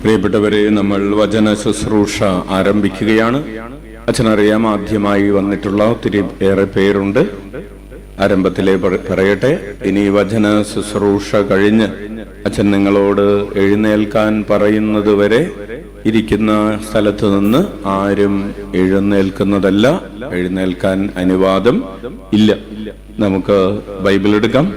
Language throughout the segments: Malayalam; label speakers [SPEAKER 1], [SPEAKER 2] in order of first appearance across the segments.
[SPEAKER 1] പ്രിയപ്പെട്ടവരെ, നമ്മൾ വചന ശുശ്രൂഷ ആരംഭിക്കുകയാണ്. അച്ഛനറിയാം, ആദ്യമായി വന്നിട്ടുള്ള ഒത്തിരി ഏറെ പേരുണ്ട്. ആരംഭത്തിലെ പറയട്ടെ, ഇനി വചന ശുശ്രൂഷ കഴിഞ്ഞ് അച്ഛൻ നിങ്ങളോട് എഴുന്നേൽക്കാൻ പറയുന്നത് വരെ ഇരിക്കുന്ന സ്ഥലത്ത് നിന്ന് ആരും എഴുന്നേൽക്കുന്നതല്ല. എഴുന്നേൽക്കാൻ അനുവാദം ഇല്ല. നമുക്ക് ബൈബിൾ എടുക്കാം.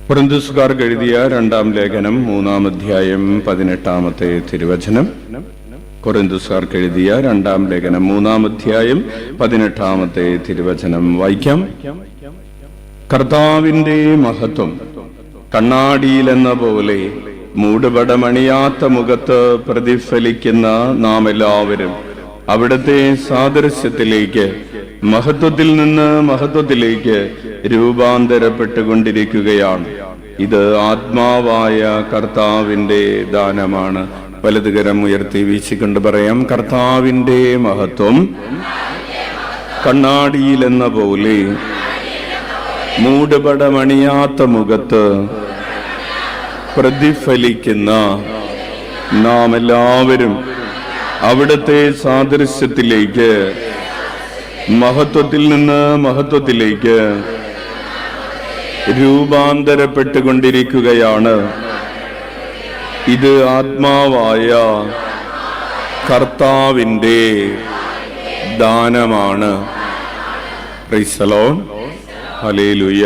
[SPEAKER 1] കൊരിന്ത്യക്കാർക്ക് എഴുതിയ 2-ാം ലേഖനം 3-ാം അധ്യായം 18-ാമത്തെ തിരുവചനം. കൊരിന്ത്യക്കാർക്ക് എഴുതിയ 2-ാം ലേഖനം 3-ാം അധ്യായം 18-ാമത്തെ തിരുവചനം വായിക്കാം. കർത്താവിന്റെ മഹത്വം കണ്ണാടിയിലെന്ന പോലെ മൂടുപടമണിയാത്ത മുഖത്ത് പ്രതിഫലിക്കുന്ന നാം എല്ലാവരും അവിടുത്തെ സാദൃശ്യത്തിലേക്ക്, മഹത്വത്തിൽ നിന്ന് മഹത്വത്തിലേക്ക് രൂപാന്തരപ്പെട്ടുകൊണ്ടിരിക്കുകയാണ്. ഇത് ആത്മാവായ കർത്താവിന്റെ ദാനമാണ്. വലതുകരം ഉയർത്തി വീശിക്കൊണ്ട് പറയാം: കർത്താവിന്റെ മഹത്വം കണ്ണാടിയിലെന്ന പോലെ മൂടുപടമണിയാത്ത മുഖത്ത് പ്രതിഫലിക്കുന്ന നാം എല്ലാവരും അവിടുത്തെ സാദൃശ്യത്തിലേക്ക്, മഹത്വത്തിൽ നിന്ന് മഹത്വത്തിലേക്ക് രൂപാന്തരപ്പെട്ടുകൊണ്ടിരിക്കുകയാണ്. ഇത് ആത്മാവായ കർത്താവിന്റെ ദാനമാണ്. Price the Lord. ഹല്ലേലൂയ.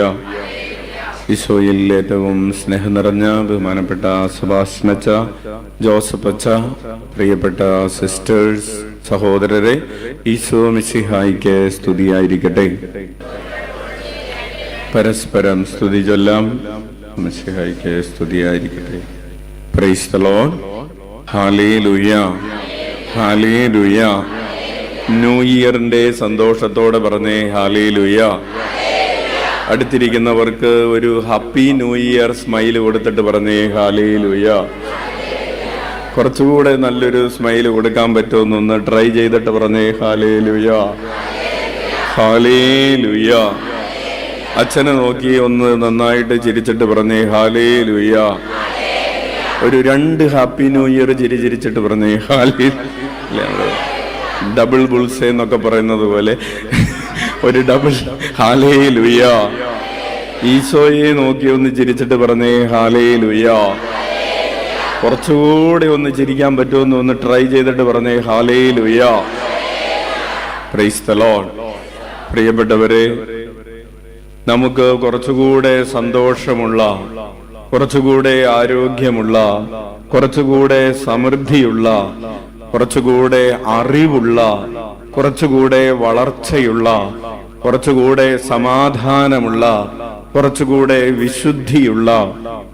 [SPEAKER 1] ഈശോയിൽ ഏറ്റവും സ്നേഹം നിറഞ്ഞ ബഹുമാനപ്പെട്ട സുഭാഷ്ണച്ച, ജോസഫ് അച്ച, പ്രിയപ്പെട്ട സിസ്റ്റേഴ്സ്, സഹോദരരെ, ഈശോ മിശിഹായിക്ക് സ്തുതിയായിരിക്കട്ടെ. പരസ്പരം സ്തുതി ചൊല്ലാം. മിശിഹായിക്ക് സ്തുതിയായിരിക്കട്ടെ. Praise the Lord. Hallelujah, hallelujah. New ഇയറിന്റെ സന്തോഷത്തോടെ പറഞ്ഞേ ഹല്ലേലൂയ. അടുത്തിരിക്കുന്നവർക്ക് ഒരു ഹാപ്പി ന്യൂ ഇയർ സ്മൈൽ കൊടുത്തിട്ട് പറഞ്ഞേ ഹല്ലേലൂയ. കുറച്ചുകൂടെ നല്ലൊരു സ്മൈൽ കൊടുക്കാൻ പറ്റുമെന്നൊന്ന് ട്രൈ ചെയ്തിട്ട് പറഞ്ഞേ ഹല്ലേലൂയ, ഹല്ലേലൂയ. അച്ഛനെ നോക്കി ഒന്ന് നന്നായിട്ട് ചിരിച്ചിട്ട് പറഞ്ഞേ ഹല്ലേലൂയ. ഒരു 2 ഹാപ്പി ന്യൂ ഇയർ ചിരിച്ചിട്ട് പറഞ്ഞേ ഹല്ലേലൂയ. ഡബിൾ ബുൾസേ എന്നൊക്കെ പറയുന്നത് പോലെ ഒരു ഡബിൾ ഹല്ലേലൂയ. ഈശോയെ നോക്കി ഒന്ന് ചിരിച്ചിട്ട് പറഞ്ഞേ ഹല്ലേലൂയ. കുറച്ചുകൂടെ ഒന്ന് ചിരിക്കാൻ പറ്റുമെന്ന് ഒന്ന് ട്രൈ ചെയ്തിട്ട് പറഞ്ഞേ ഹല്ലേലൂയ. Price the Lord. പ്രിയപ്പെട്ടവരെ, നമുക്ക് കുറച്ചുകൂടെ സന്തോഷമുള്ള, കുറച്ചുകൂടെ ആരോഗ്യമുള്ള, കുറച്ചുകൂടെ സമൃദ്ധിയുള്ള, കുറച്ചുകൂടെ അറിവുള്ള, കുറച്ചുകൂടെ വളർച്ചയുള്ള, കുറച്ചുകൂടെ സമാധാനമുള്ള, കുറച്ചുകൂടെ വിശുദ്ധിയുള്ള,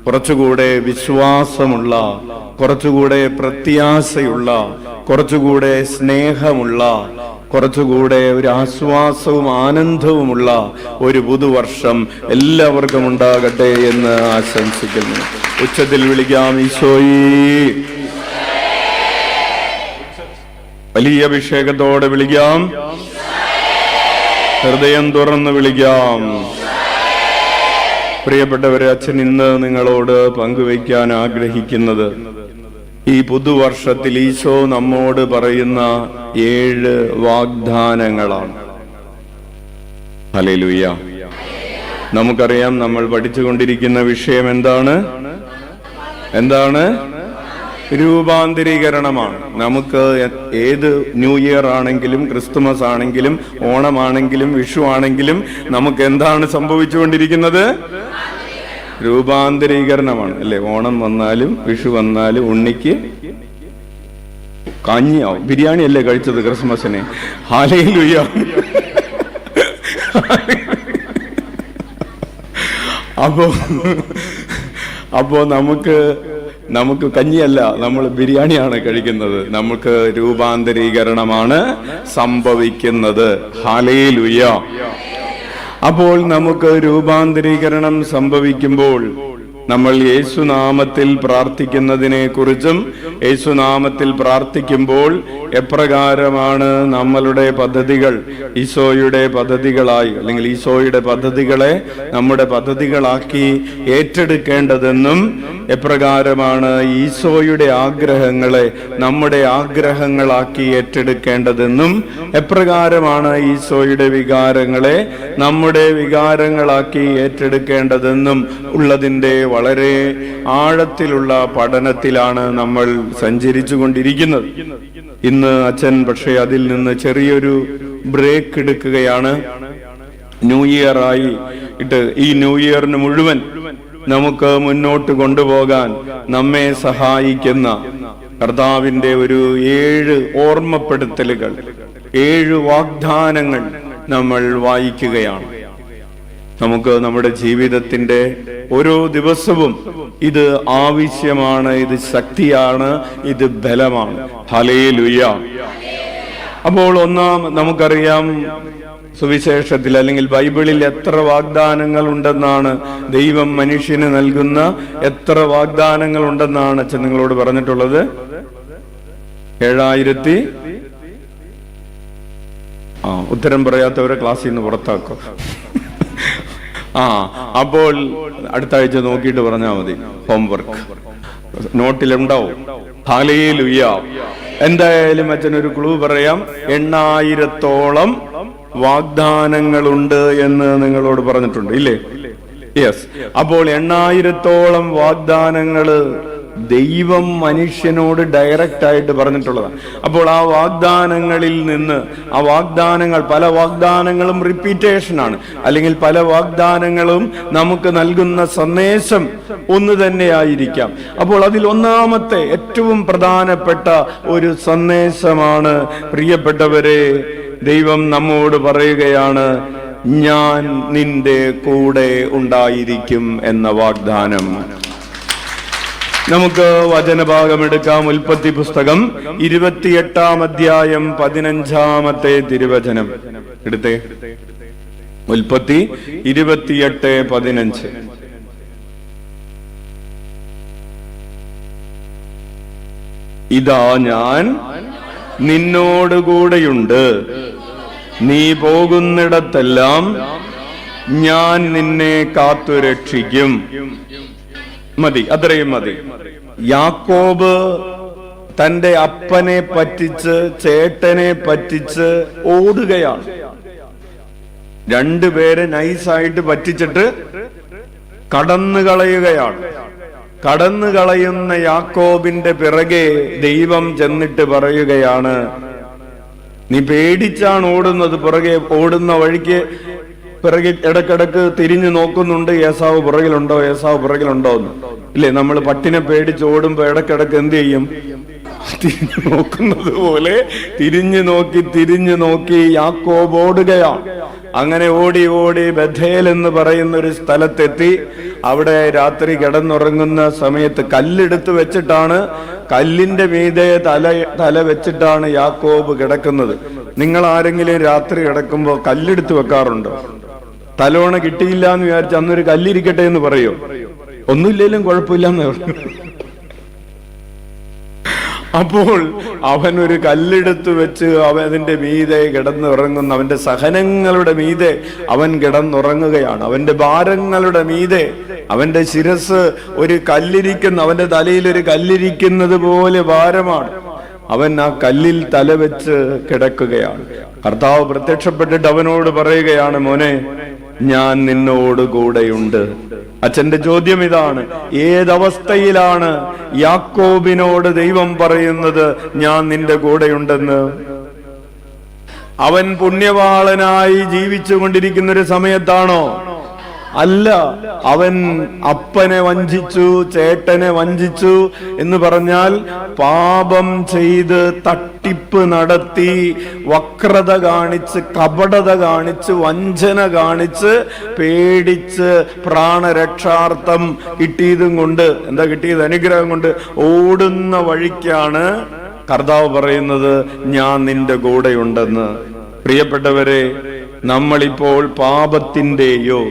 [SPEAKER 1] കുറച്ചുകൂടെ വിശ്വാസമുള്ള, കുറച്ചുകൂടെ പ്രത്യാശയുള്ള, കുറച്ചുകൂടെ സ്നേഹമുള്ള, കുറച്ചുകൂടെ ഒരു ആശ്വാസവും ആനന്ദവുമുള്ള ഒരു പുതുവർഷം എല്ലാവർക്കും ഉണ്ടാകട്ടെ എന്ന് ആശംസിക്കുന്നു. ഉച്ചത്തിൽ വിളിക്കാം ഈശോയേ. വലിയ അഭിഷേകത്തോടെ വിളിക്കാം. ഹൃദയം തുറന്ന് വിളിക്കാം. പ്രിയപ്പെട്ടവരെ, അച്ഛൻ ഇന്ന് നിങ്ങളോട് പങ്കുവയ്ക്കാൻ ആഗ്രഹിക്കുന്നത് ഈ പുതുവർഷത്തിൽ ഈശോ നമ്മോട് പറയുന്ന 7 വാഗ്ദാനങ്ങളാണ്. ഹല്ലേലൂയ. നമുക്കറിയാം, നമ്മൾ പഠിച്ചുകൊണ്ടിരിക്കുന്ന വിഷയം എന്താണ്? രൂപാന്തരീകരണമാണ്. നമുക്ക് ഏത് ന്യൂ ഇയർ ആണെങ്കിലും, ക്രിസ്തുമസ് ആണെങ്കിലും, ഓണമാണെങ്കിലും, വിഷു ആണെങ്കിലും നമുക്ക് എന്താണ് സംഭവിച്ചുകൊണ്ടിരിക്കുന്നത്? രൂപാന്തരീകരണമാണ്, അല്ലെ? ഓണം വന്നാലും വിഷു വന്നാലും ഉണ്ണിക്ക് കഞ്ഞിയാവും. ബിരിയാണി അല്ലേ കഴിച്ചത് ക്രിസ്മസിന്? ഹല്ലേലൂയ. അപ്പോ നമുക്ക് കഞ്ഞിയല്ല, നമ്മൾ ബിരിയാണിയാണ് കഴിക്കുന്നത്. നമുക്ക് രൂപാന്തരീകരണമാണ് സംഭവിക്കുന്നത്. ഹല്ലേലൂയ. അപ്പോൾ നമുക്ക് രൂപാന്തരീകരണം സംഭവിക്കുമ്പോൾ നമ്മൾ യേശുനാമത്തിൽ പ്രാർത്ഥിക്കുന്നതിനെ കുറിച്ചും യേശുനാമത്തിൽ പ്രാർത്ഥിക്കുമ്പോൾ എപ്രകാരമാണ് നമ്മളുടെ പദ്ധതികൾ ഈശോയുടെ പദ്ധതികളായി, അല്ലെങ്കിൽ ഈശോയുടെ പദ്ധതികളെ നമ്മുടെ പദ്ധതികളാക്കി ഏറ്റെടുക്കേണ്ടതെന്നും എപ്രകാരമാണ് ഈശോയുടെ ആഗ്രഹങ്ങളെ നമ്മുടെ ആഗ്രഹങ്ങളാക്കി ഏറ്റെടുക്കേണ്ടതെന്നും എപ്രകാരമാണ് ഈശോയുടെ വികാരങ്ങളെ നമ്മുടെ വികാരങ്ങളാക്കി ഏറ്റെടുക്കേണ്ടതെന്നും ഉള്ളതിൻ്റെ വളരെ ആഴത്തിലുള്ള പഠനത്തിലാണ് നമ്മൾ സഞ്ചരിച്ചു കൊണ്ടിരിക്കുന്നത്. ഇന്ന് അച്ഛൻ പക്ഷേ അതിൽ നിന്ന് ചെറിയൊരു ബ്രേക്ക് എടുക്കുകയാണ്. ന്യൂ ഇയർ ആയി ഇട്ട് ഈ ന്യൂ ഇയറിന് മുഴുവൻ നമുക്ക് മുന്നോട്ട് കൊണ്ടുപോകാൻ നമ്മെ സഹായിക്കുന്ന കർത്താവിന്റെ ഒരു 7 ഓർമ്മപ്പെടുത്തലുകൾ, 7 വാഗ്ദാനങ്ങൾ നമ്മൾ വായിക്കുകയാണ്. നമുക്ക് നമ്മുടെ ജീവിതത്തിന്റെ ഓരോ ദിവസവും ഇത് ആവശ്യമാണ്, ഇത് ശക്തിയാണ്, ഇത് ബലമാണ്. ഹല്ലേലൂയ. അപ്പോൾ നമുക്കറിയാം സുവിശേഷത്തിൽ അല്ലെങ്കിൽ ബൈബിളിൽ എത്ര വാഗ്ദാനങ്ങൾ ഉണ്ടെന്നാണ്, ദൈവം മനുഷ്യന് നൽകുന്ന എത്ര വാഗ്ദാനങ്ങൾ ഉണ്ടെന്നാണ് അച്ഛൻ നിങ്ങളോട് പറഞ്ഞിട്ടുള്ളത്? 7000. ഉത്തരം പറയാത്തവരെ ക്ലാസ്സിൽ നിന്ന് പുറത്താക്കും. അപ്പോൾ അടുത്ത ആഴ്ച നോക്കിയിട്ട് പറഞ്ഞാൽ മതി. ഹോംവർക്ക് നോട്ടിലുണ്ടാവും. ഹല്ലേലൂയ. എന്തായാലും അച്ഛനൊരു ക്ലൂ പറയാം. 8000ഓളം വാഗ്ദാനങ്ങളുണ്ട് എന്ന് നിങ്ങളോട് പറഞ്ഞിട്ടുണ്ട്, ഇല്ലേ? യെസ്. അപ്പോൾ 8000ഓളം വാഗ്ദാനങ്ങള് ദൈവം മനുഷ്യനോട് ഡയറക്റ്റ് ആയിട്ട് പറഞ്ഞിട്ടുള്ളതാണ്. അപ്പോൾ ആ വാഗ്ദാനങ്ങളിൽ നിന്ന്, ആ വാഗ്ദാനങ്ങൾ, പല വാഗ്ദാനങ്ങളും റിപ്പീറ്റേഷൻ ആണ്, അല്ലെങ്കിൽ പല വാഗ്ദാനങ്ങളും നമുക്ക് നൽകുന്ന സന്ദേശം ഒന്ന് തന്നെ ആയിരിക്കാം. അപ്പോൾ അതിൽ ഒന്നാമത്തെ ഏറ്റവും പ്രധാനപ്പെട്ട ഒരു സന്ദേശമാണ്, പ്രിയപ്പെട്ടവരെ, ദൈവം നമ്മോട് പറയുകയാണ്, ഞാൻ നിന്റെ കൂടെ ഉണ്ടായിരിക്കും എന്ന വാഗ്ദാനം. നമുക്ക് വചനഭാഗം എടുക്കാം. ഉൽപ്പത്തി പുസ്തകം 28-ാം അധ്യായം 15-ാമത്തെ തിരുവചനം എടുത്തേ. ഉൽപ്പത്തി 28:15. ഇതാ ഞാൻ നിന്നോടുകൂടെയുണ്ട്, നീ പോകുന്നിടത്തെല്ലാം ഞാൻ നിന്നെ കാത്തുരക്ഷിക്കും. മതി, അത്രയും മതി. യാക്കോബ് തന്റെ അപ്പനെ പറ്റിച്ച്, ചേട്ടനെ പറ്റിച്ച് ഓടുകയാണ്. 2 പേരെ നൈസായിട്ട് പറ്റിച്ചിട്ട് കടന്നു കളയുകയാണ്. കടന്നു കളയുന്ന യാക്കോബിന്റെ പിറകെ ദൈവം ചെന്നിട്ട് പറയുകയാണ്, നീ പേടിച്ചാണ് ഓടുന്നത്. പുറകെ ഓടുന്ന വഴിക്ക് പിറകെ ഇടക്കിടക്ക് തിരിഞ്ഞു നോക്കുന്നുണ്ട്, ഏസാവ് പുറകിലുണ്ടോ, ഏസാവ് പുറകിലുണ്ടോ എന്ന്. ഇല്ലേ, നമ്മൾ പട്ടിനെ പേടിച്ച് ഓടുമ്പോ ഇടക്കിടക്ക് എന്ത് ചെയ്യും? തിരിഞ്ഞു നോക്കുന്നത് പോലെ തിരിഞ്ഞു നോക്കി യാക്കോബ് ഓടുകയാണ്. അങ്ങനെ ഓടി ഓടി ബഥേൽ എന്ന് പറയുന്ന ഒരു സ്ഥലത്തെത്തി. അവിടെ രാത്രി കിടന്നുറങ്ങുന്ന സമയത്ത് കല്ലെടുത്ത് വെച്ചിട്ടാണ്, കല്ലിന്റെ മീതെ തല വെച്ചിട്ടാണ് യാക്കോബ് കിടക്കുന്നത്. നിങ്ങൾ ആരെങ്കിലും രാത്രി കിടക്കുമ്പോ കല്ലെടുത്ത് വെക്കാറുണ്ടോ? തലോണ കിട്ടിയില്ല എന്ന് വിചാരിച്ച് അന്നൊരു കല്ലിരിക്കട്ടെ എന്ന് പറയോ? ഒന്നുമില്ലേലും കുഴപ്പമില്ലെന്ന് പറഞ്ഞു. അപ്പോൾ അവൻ ഒരു കല്ലെടുത്ത് വെച്ച് അതിന്റെ മീതെ കിടന്നുറങ്ങുന്ന, അവന്റെ സഹനങ്ങളുടെ മീതെ അവൻ കിടന്നുറങ്ങുകയാണ്. അവന്റെ ഭാരങ്ങളുടെ മീതെ അവന്റെ ശിരസ് ഒരു കല്ലിരിക്കുന്ന, അവന്റെ തലയിൽ ഒരു കല്ലിരിക്കുന്നത് പോലെ ഭാരമാണ്. അവൻ ആ കല്ലിൽ തലവെച്ച് കിടക്കുകയാണ്. കർത്താവ് പ്രത്യക്ഷപ്പെട്ടിട്ട് അവനോട് പറയുകയാണ്, മോനെ, ഞാൻ നിന്നോട് കൂടെയുണ്ട്. അച്ഛന്റെ ചോദ്യം ഇതാണ്, ഏതവസ്ഥയിലാണ് യാക്കോബിനോട് ദൈവം പറയുന്നത് ഞാൻ നിന്റെ കൂടെയുണ്ടെന്ന്? അവൻ പുണ്യവാളനായി ജീവിച്ചു കൊണ്ടിരിക്കുന്ന ഒരു സമയത്താണോ? അല്ല. അവൻ അപ്പനെ വഞ്ചിച്ചു, ചേട്ടനെ വഞ്ചിച്ചു എന്ന് പറഞ്ഞാൽ പാപം ചെയ്ത്, തട്ടിപ്പ് നടത്തി, വക്രത കാണിച്ച്, കപടത കാണിച്ച്, വഞ്ചന കാണിച്ച്, പേടിച്ച്, പ്രാണരക്ഷാർത്ഥം കിട്ടിയതും കൊണ്ട്, എന്താ കിട്ടിയത്? അനുഗ്രഹം കൊണ്ട് ഓടുന്ന വഴിക്കാണ് കർത്താവ് പറയുന്നത് ഞാൻ നിന്റെ കൂടെയുണ്ടെന്ന്. പ്രിയപ്പെട്ടവരെ, നമ്മളിപ്പോൾ പാപത്തിന്റെയോ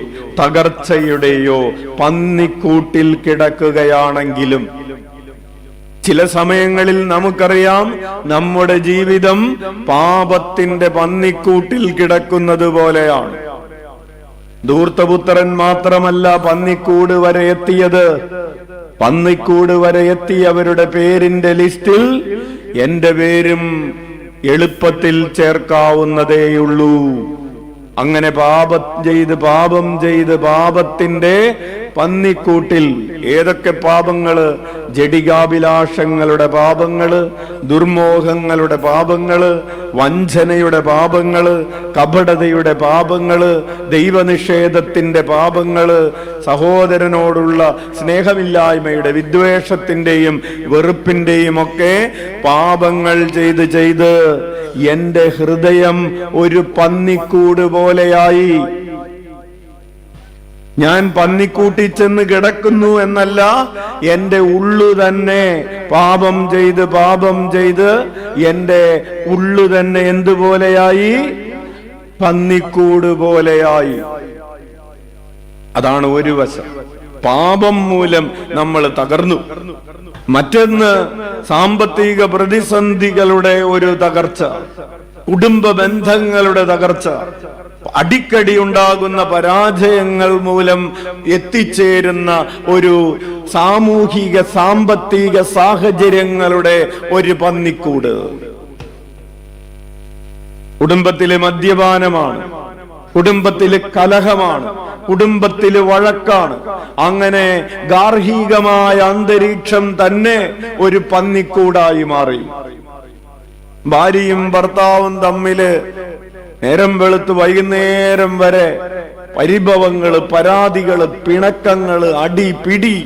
[SPEAKER 1] തകർച്ചയുടെയോ പന്നിക്കൂട്ടിൽ കിടക്കുകയാണെങ്കിലും ചില സമയങ്ങളിൽ നമുക്കറിയാം നമ്മുടെ ജീവിതം പാപത്തിന്റെ പന്നിക്കൂട്ടിൽ കിടക്കുന്നത് പോലെയാണ്. ധൂർത്തപുത്രൻ മാത്രമല്ല പന്നിക്കൂട് വരെ എത്തിയത്. പന്നിക്കൂട് വരെ എത്തിയവരുടെ പേരിന്റെ ലിസ്റ്റിൽ എന്റെ പേരും എളുപ്പത്തിൽ ചേർക്കാവുന്നതേയുള്ളൂ. അങ്ങനെ പാപം ചെയ്ത് പാപത്തിന്റെ പന്നിക്കൂട്ടിൽ ഏതൊക്കെ പാപങ്ങള്? ജഡികാഭിലാഷങ്ങളുടെ പാപങ്ങള്, ദുർമോഹങ്ങളുടെ പാപങ്ങള്, വഞ്ചനയുടെ പാപങ്ങള്, കപടതയുടെ പാപങ്ങള്, ദൈവനിഷേധത്തിന്റെ പാപങ്ങള്, സഹോദരനോടുള്ള സ്നേഹമില്ലായ്മയുടെ, വിദ്വേഷത്തിന്റെയും വെറുപ്പിന്റെയും ഒക്കെ പാപങ്ങൾ ചെയ്ത് എന്റെ ഹൃദയം ഒരു പന്നിക്കൂട് പോലെയായി. ഞാൻ പന്നിക്കൂട്ടി ചെന്ന് കിടക്കുന്നു എന്നല്ല, എന്റെ ഉള്ളു തന്നെ പാപം ചെയ്ത് എന്റെ ഉള്ളു തന്നെ എന്തുപോലെയായി? പന്നിക്കൂട് പോലെയായി. അതാണ് ഒരു വശം. പാപം മൂലം നമ്മൾ തകർന്നു. മറ്റൊന്ന് സാമ്പത്തിക പ്രതിസന്ധികളുടെ ഒരു തകർച്ച, കുടുംബ ബന്ധങ്ങളുടെ തകർച്ച, അടിക്കടി ഉണ്ടാകുന്ന പരാജയങ്ങൾ മൂലം എത്തിച്ചേരുന്ന ഒരു സാമൂഹിക സാമ്പത്തിക സാഹചര്യങ്ങളുടെ ഒരു പന്നിക്കൂട്. കുടുംബത്തിലെ മദ്യപാനമാണ്, കുടുംബത്തിലെ കലഹമാണ്, കുടുംബത്തിലെ വഴക്കാണ്. അങ്ങനെ ഗാർഹികമായ അന്തരീക്ഷം തന്നെ ഒരു പന്നിക്കൂടായി മാറി. ഭാര്യയും ഭർത്താവും തമ്മില് നേരം വെളുത്ത് വൈകുന്നേരം വരെ പരിഭവങ്ങള്, പരാതികള്, പിണക്കങ്ങള്, അടി പിടി,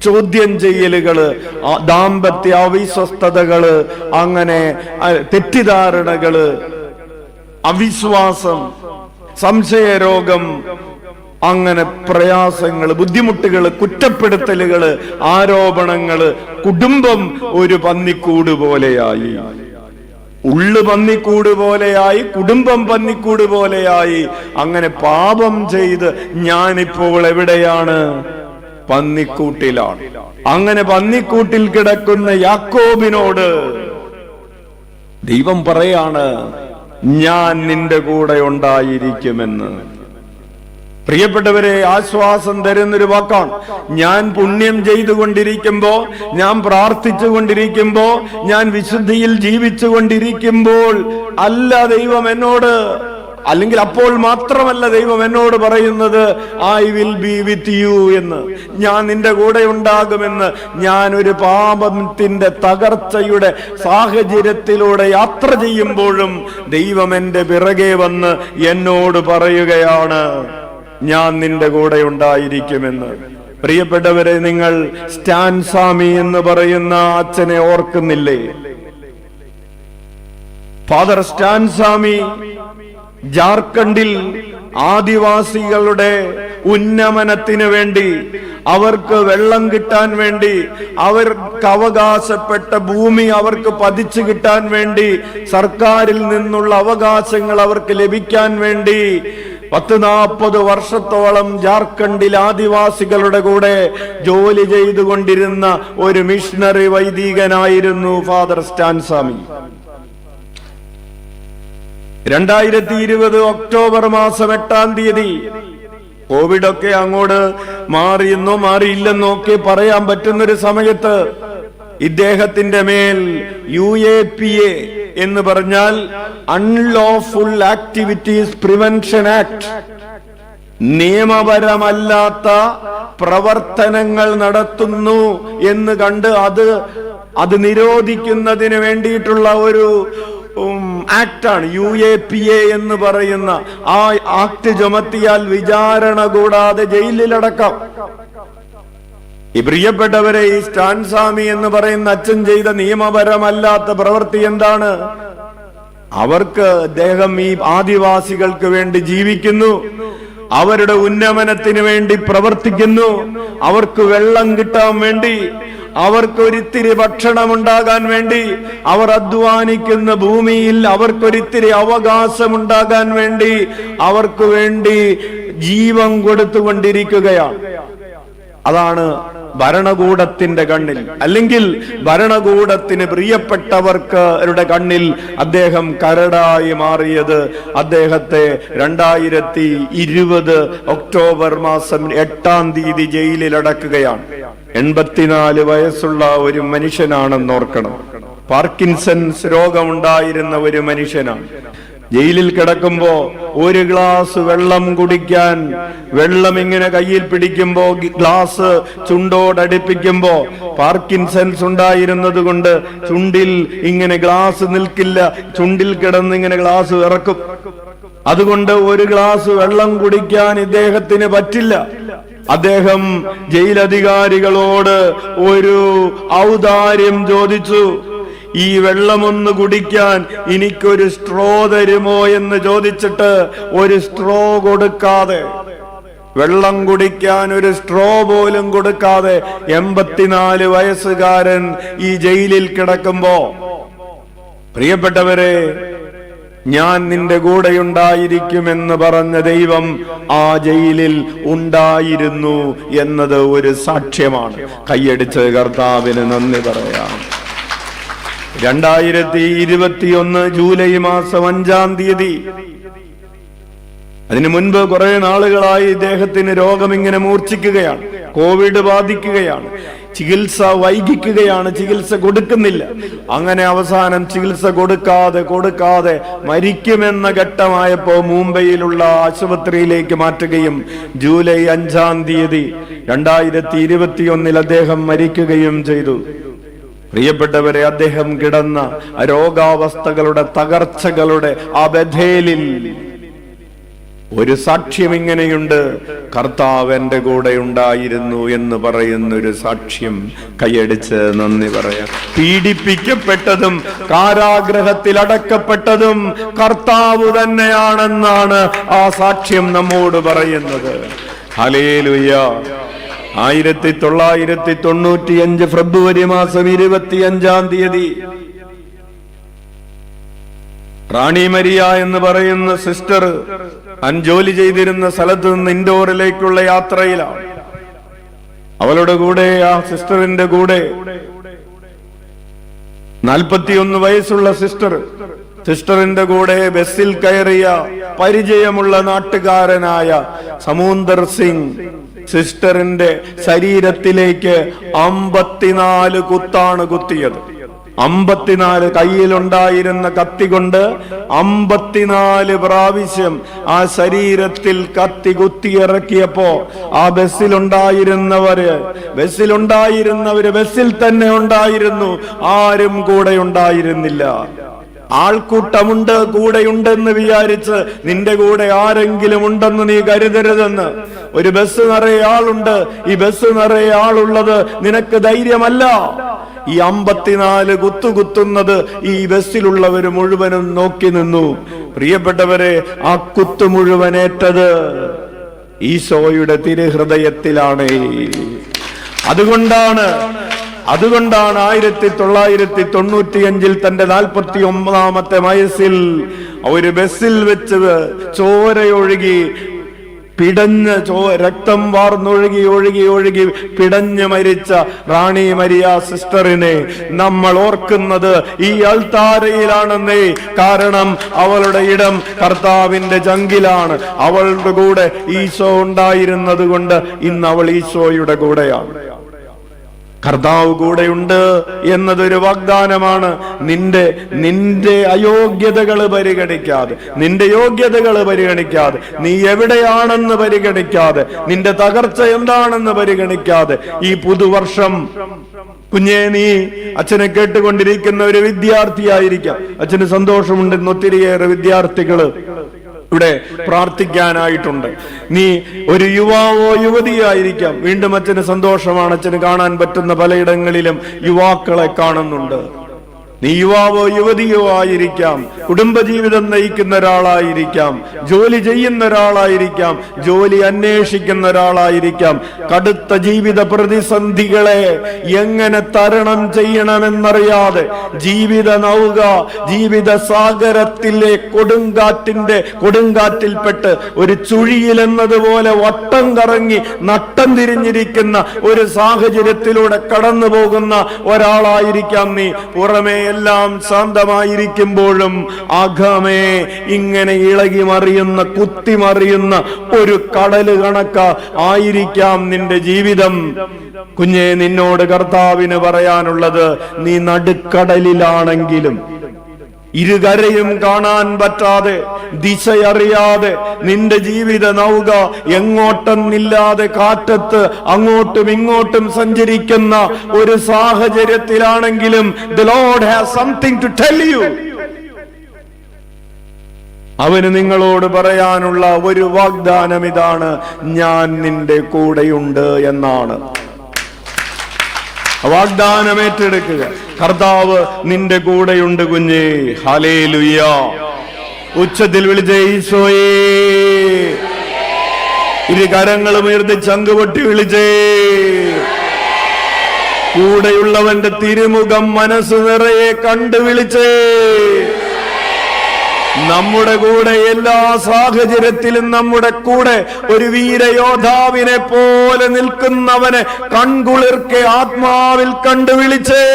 [SPEAKER 1] ചോദ്യം ചെയ്യലുകള്, ദാമ്പത്യ അവിശ്വസ്തതകള്, അങ്ങനെ തെറ്റിദ്ധാരണകള്, അവിശ്വാസം, സംശയരോഗം, അങ്ങനെ പ്രയാസങ്ങള്, ബുദ്ധിമുട്ടുകള്, കുറ്റപ്പെടുത്തലുകള്, ആരോപണങ്ങള്. കുടുംബം ഒരു പന്നിക്കൂട് പോലെയായി. ഉള്ളു പന്നിക്കൂട് പോലെയായി, കുടുംബം പന്നിക്കൂട് പോലെയായി. അങ്ങനെ പാപം ചെയ്ത് ഞാനിപ്പോൾ എവിടെയാണ്? പന്നിക്കൂട്ടിലാണ്. അങ്ങനെ പന്നിക്കൂട്ടിൽ കിടക്കുന്ന യാക്കോബിനോട് ദൈവം പറയാണ്, ഞാൻ നിന്റെ കൂടെ ഉണ്ടായിരിക്കുമെന്ന്. പ്രിയപ്പെട്ടവരെ, ആശ്വാസം തരുന്നൊരു വാക്കാണ്. ഞാൻ പുണ്യം ചെയ്തുകൊണ്ടിരിക്കുമ്പോ, ഞാൻ പ്രാർത്ഥിച്ചുകൊണ്ടിരിക്കുമ്പോ, ഞാൻ വിശുദ്ധിയിൽ ജീവിച്ചുകൊണ്ടിരിക്കുമ്പോൾ അല്ല ദൈവം എന്നോട്, അല്ലെങ്കിൽ അപ്പോൾ മാത്രമല്ല ദൈവം എന്നോട് പറയുന്നത് I will B with you എന്ന്, ഞാൻ നിന്റെ കൂടെ ഉണ്ടാകുമെന്ന്. ഞാൻ ഒരു പാപത്തിന്റെ തകർച്ചയുടെ സാഹചര്യത്തിലൂടെ യാത്ര ചെയ്യുമ്പോഴും ദൈവം എന്റെ പിറകെ വന്ന് എന്നോട് പറയുകയാണ്, ഞാൻ നിന്റെ കൂടെ ഉണ്ടായിരിക്കുമെന്ന്. പ്രിയപ്പെട്ടവരെ, നിങ്ങൾ സ്റ്റാൻ സ്വാമി എന്ന് പറയുന്ന അച്ഛനെ ഓർക്കുന്നില്ലേ? ഫാദർ സ്റ്റാൻ സ്വാമി ജാർഖണ്ഡിൽ ആദിവാസികളുടെ ഉന്നമനത്തിന് വേണ്ടി, അവർക്ക് വെള്ളം കിട്ടാൻ വേണ്ടി, അവർക്ക് അവകാശപ്പെട്ട ഭൂമി അവർക്ക് പതിച്ചു കിട്ടാൻ വേണ്ടി, സർക്കാരിൽ നിന്നുള്ള അവകാശങ്ങൾ അവർക്ക് ലഭിക്കാൻ വേണ്ടി 40 വർഷത്തോളം ജാർഖണ്ഡിൽ ആദിവാസികളുടെ കൂടെ ജോലി ചെയ്തുകൊണ്ടിരുന്ന ഒരു മിഷണറി വൈദികനായിരുന്നു ഫാദർ സ്റ്റാൻ സ്വാമി. 2020 ഒക്ടോബർ മാസം 8-ാം തീയതി കോവിഡ് ഒക്കെ അങ്ങോട്ട് മാറിയെന്നോ മാറിയില്ലെന്നോ ഒക്കെ പറയാൻ പറ്റുന്നൊരു സമയത്ത് ഇദ്ദേഹത്തിന്റെ മേൽ UAPA എന്ന് പറഞ്ഞാൽ അൺലോഫുൾ ആക്ടിവിറ്റീസ് പ്രിവെൻഷൻ ആക്ട്, നിയമപരമല്ലാത്ത പ്രവർത്തനങ്ങൾ നടത്തുന്നു എന്ന് കണ്ട് അത് നിരോധിക്കുന്നതിന് വേണ്ടിയിട്ടുള്ള ഒരു ആക്ടാണ് UAPA എന്ന് പറയുന്ന. ആ ആക്ട് ചുമത്തിയാൽ വിചാരണ കൂടാതെ ജയിലിലടക്കാം. ഈ പ്രിയപ്പെട്ടവരെ, ഈ സ്റ്റാൻ സ്വാമി എന്ന് പറയുന്ന അച്ഛൻ ചെയ്ത നിയമപരമല്ലാത്ത പ്രവൃത്തി എന്താണ്? അദ്ദേഹം ഈ ആദിവാസികൾക്ക് വേണ്ടി ജീവിക്കുന്നു, അവരുടെ ഉന്നമനത്തിന് വേണ്ടി പ്രവർത്തിക്കുന്നു, അവർക്ക് വെള്ളം കിട്ടാൻ വേണ്ടി, അവർക്കൊരിത്തിരി ഭക്ഷണമുണ്ടാകാൻ വേണ്ടി, അവർ അധ്വാനിക്കുന്ന ഭൂമിയിൽ അവർക്കൊരിത്തിരി അവകാശമുണ്ടാകാൻ വേണ്ടി, അവർക്ക് വേണ്ടി ജീവൻ കൊടുത്തുകൊണ്ടിരിക്കുകയാണ്. അതാണ് ഭരണകൂടത്തിന്റെ കണ്ണിൽ, അല്ലെങ്കിൽ ഭരണകൂടത്തിന് പ്രിയപ്പെട്ടവർക്ക് കണ്ണിൽ അദ്ദേഹം കരടായി മാറിയത്. അദ്ദേഹത്തെ 2020 ഒക്ടോബർ മാസം 8-ാം തീയതി ജയിലിൽ അടക്കുകയാണ്. 84 വയസ്സുള്ള ഒരു മനുഷ്യനാണെന്നോർക്കണം. പാർക്കിൻസൺസ് രോഗമുണ്ടായിരുന്ന ഒരു മനുഷ്യനാണ്. ജയിലിൽ കിടക്കുമ്പോ ഒരു ഗ്ലാസ് വെള്ളം കുടിക്കാൻ, വെള്ളം ഇങ്ങനെ കയ്യിൽ പിടിക്കുമ്പോ ഗ്ലാസ് ചുണ്ടോടടുപ്പിക്കുമ്പോ പാർക്കിൻസൺസ് ഉണ്ടായിരുന്നത് കൊണ്ട് ചുണ്ടിൽ ഇങ്ങനെ ഗ്ലാസ് നിൽക്കില്ല, ചുണ്ടിൽ കിടന്ന് ഇങ്ങനെ ഗ്ലാസ് ഇറക്കും. അതുകൊണ്ട് ഒരു ഗ്ലാസ് വെള്ളം കുടിക്കാൻ ഇദ്ദേഹത്തിന് പറ്റില്ല. അദ്ദേഹം ജയിലധികാരികളോട് ഒരു ഔദാര്യം ചോദിച്ചു. ഈ വെള്ളമൊന്ന് കുടിക്കാൻ എനിക്കൊരു സ്ട്രോ തരുമോ എന്ന് ചോദിച്ചിട്ട് ഒരു സ്ട്രോ കൊടുക്കാതെ, വെള്ളം കുടിക്കാൻ ഒരു സ്ട്രോ പോലും കൊടുക്കാതെ 84 വയസ്സുകാരൻ ഈ ജയിലിൽ കിടക്കുമ്പോ, പ്രിയപ്പെട്ടവരെ, ഞാൻ നിന്റെ കൂടെയുണ്ടായിരിക്കുമെന്ന് പറഞ്ഞ ദൈവം ആ ജയിലിൽ ഉണ്ടായിരുന്നു എന്നത് ഒരു സാക്ഷ്യമാണ്. കൈയടിച്ച് കർത്താവിന് നന്ദി പറയാം. 2021 ജൂലൈ മാസം 5-ാം തീയതി, അതിനു മുൻപ് കുറെ നാളുകളായി ഇദ്ദേഹത്തിന് രോഗം ഇങ്ങനെ മൂർച്ഛിക്കുകയാണ്, കോവിഡ് ബാധിക്കുകയാണ്, ചികിത്സ വൈകിക്കുകയാണ്, ചികിത്സ കൊടുക്കുന്നില്ല. അങ്ങനെ അവസാനം ചികിത്സ കൊടുക്കാതെ മരിക്കുമെന്ന ഘട്ടമായപ്പോ മുംബൈയിലുള്ള ആശുപത്രിയിലേക്ക് മാറ്റുകയും ജൂലൈ 5-ാം തീയതി 2021 അദ്ദേഹം മരിക്കുകയും ചെയ്തു. പ്രിയപ്പെട്ടവരെ, അദ്ദേഹം കിടന്ന രോഗാവസ്ഥകളുടെ, തകർച്ചകളുടെ ആ ബഥേലിൽ ഒരു സാക്ഷ്യം ഇങ്ങനെയുണ്ട്: കർത്താവ് എന്റെ കൂടെ ഉണ്ടായിരുന്നു എന്ന് പറയുന്നൊരു സാക്ഷ്യം. കൈയടിച്ച് നന്ദി പറയാം. പീഡിപ്പിക്കപ്പെട്ടതും കാരാഗ്രഹത്തിൽ അടക്കപ്പെട്ടതും കർത്താവ് തന്നെയാണെന്നാണ് ആ സാക്ഷ്യം നമ്മോട് പറയുന്നത്. ഹല്ലേലൂയ. 1995 ഫെബ്രുവരി മാസം 25-ാം തീയതി റാണി മരിയ എന്ന് പറയുന്ന സിസ്റ്റർ ജോലി ചെയ്തിരുന്ന സ്ഥലത്ത് നിന്ന് ഇൻഡോറിലേക്കുള്ള യാത്രയിലാണ്. അവളുടെ കൂടെ, ആ സിസ്റ്ററിന്റെ കൂടെ 41 വയസ്സുള്ള സിസ്റ്ററിന്റെ കൂടെ ബസ്സിൽ കയറിയ പരിചയമുള്ള നാട്ടുകാരനായ സമൂന്ദർ സിംഗ് സിസ്റ്ററിന്റെ ശരീരത്തിലേക്ക് 54 കുത്താണ് കുത്തിയത്. 54 കയ്യിലുണ്ടായിരുന്ന കത്തി കൊണ്ട് 54 പ്രാവശ്യം ആ ശരീരത്തിൽ കത്തി കുത്തിയിറക്കിയപ്പോ ആ ബസ്സിലുണ്ടായിരുന്നവര് ബസ്സിൽ തന്നെ ഉണ്ടായിരുന്നു, ആരും കൂടെ ഉണ്ടായിരുന്നില്ല. ആൾക്കൂട്ടമുണ്ട്, കൂടെയുണ്ടെന്ന് വിചാരിച്ച് നിന്റെ കൂടെ ആരെങ്കിലും ഉണ്ടെന്ന് നീ കരുതരുതെന്ന്. ഒരു ബസ് നിറയെ ആളുണ്ട്, ഈ ബസ് നിറയെ ആളുള്ളത് നിനക്ക് ധൈര്യമല്ല. ഈ 54 കുത്തുന്നത് ഈ ബസ്സിലുള്ളവർ മുഴുവനും നോക്കി നിന്നു. പ്രിയപ്പെട്ടവരെ, ആ കുത്തു മുഴുവനേറ്റത് ഈശോയുടെ തിരുഹൃദയത്തിലാണ്. അതുകൊണ്ടാണ് 1995 തന്റെ 49-ാമത്തെ വയസ്സിൽ ഒരു ബസ്സിൽ വെച്ച് ചോരയൊഴുകി രക്തം ഒഴുകി പിടഞ്ഞു മരിച്ച റാണി മരിയ സിസ്റ്ററിനെ നമ്മൾ ഓർക്കുന്നത് ഈ അൾത്താരയിലാണെന്നേ. കാരണം അവളുടെ ഇടം കർത്താവിന്റെ ചങ്കിലാണ്. അവളുടെ കൂടെ ഈശോ ഉണ്ടായിരുന്നത് കൊണ്ട് ഇന്ന് അവൾ ഈശോയുടെ കൂടെയാണ്. കർത്താവ് കൂടെയുണ്ട് എന്നതൊരു വാഗ്ദാനമാണ്. നിന്റെ അയോഗ്യതകൾ പരിഗണിക്കാതെ, നിന്റെ യോഗ്യതകൾ പരിഗണിക്കാതെ, നീ എവിടെയാണെന്ന് പരിഗണിക്കാതെ, നിന്റെ തകർച്ച എന്താണെന്ന് പരിഗണിക്കാതെ, ഈ പുതുവർഷം കുഞ്ഞേ, നീ അച്ഛനെ കേട്ടുകൊണ്ടിരിക്കുന്ന ഒരു വിദ്യാർത്ഥിയായിരിക്കാം. അച്ഛന് സന്തോഷമുണ്ടെന്ന് ഒത്തിരിയേറെ വിദ്യാർത്ഥികള് ഇവിടെ പ്രാർത്ഥിക്കാനായിട്ടുണ്ട്. നീ ഒരു യുവാവോ യുവതിയായിരിക്കാം. വീണ്ടും അച്ഛന് സന്തോഷമാണ്. അച്ഛന് കാണാൻ പറ്റുന്ന പലയിടങ്ങളിലും യുവാക്കളെ കാണുന്നുണ്ട്. നീ യുവാവോ യുവതിയോ ആയിരിക്കാം, കുടുംബജീവിതം നയിക്കുന്ന ഒരാളായിരിക്കാം, ജോലി ചെയ്യുന്ന ഒരാളായിരിക്കാം, ജോലി അന്വേഷിക്കുന്ന ഒരാളായിരിക്കാം. കടുത്ത ജീവിത പ്രതിസന്ധികളെ എങ്ങനെ തരണം ചെയ്യണമെന്നറിയാതെ ജീവിത നൗക, ജീവിത സാഗരത്തിലെ കൊടുങ്കാറ്റിൽപ്പെട്ട് ഒരു ചുഴിയിലെന്നതുപോലെ വട്ടം കറങ്ങി നട്ടം തിരിഞ്ഞിരിക്കുന്ന ഒരു സാഹചര്യത്തിലൂടെ കടന്നു പോകുന്ന ഒരാളായിരിക്കാം നീ. പുറമേ എല്ലാം ശാന്തമായിരിക്കുമ്പോഴും അകമേ ഇങ്ങനെ ഇളകി മറിയുന്ന, കുത്തിമറിയുന്ന ഒരു കടല് കണക്ക ആയിരിക്കാം നിന്റെ ജീവിതം. കുഞ്ഞെ, നിന്നോട് കർത്താവിന് പറയാനുള്ളത്, നീ നടുക്കടലിലാണെങ്കിലും, ഇരുകരയും കാണാൻ പറ്റാതെ, ദിശയറിയാതെ, നിന്റെ ജീവിത നൗക എങ്ങോട്ടെന്നില്ലാതെ കാറ്റത്ത് അങ്ങോട്ടും ഇങ്ങോട്ടും സഞ്ചരിക്കുന്ന ഒരു സാഹചര്യത്തിലാണെങ്കിലും the Lord has something to tell you. അവന് നിങ്ങളോട് പറയാനുള്ള ഒരു വാഗ്ദാനം ഇതാണ്: ഞാൻ നിന്റെ കൂടെയുണ്ട് എന്നാണ്. വാഗ്ദാനം ഏറ്റെടുക്കുക. കർത്താവ് നിന്റെ കൂടെയുണ്ട് കുഞ്ഞേ. ഹല്ലേലൂയ. ഉച്ചത്തിൽ വിളിച്ച ഈശോയേ. ഇരു കരങ്ങളും ഉയർത്തി ചങ്കുപൊട്ടി വിളിച്ചേ. കൂടെയുള്ളവന്റെ തിരുമുഖം മനസ്സ് നിറയെ കണ്ടു വിളിച്ചേ. നമ്മുടെ കൂടെ എല്ലാ സാഹചര്യത്തിലും നമ്മുടെ കൂടെ ഒരു വീരയോദ്ധാവിനെ പോലെ നിൽക്കുന്നവനെ കൺകുളിർക്കെ ആത്മാവിൽ കണ്ടു വിളിച്ചേ.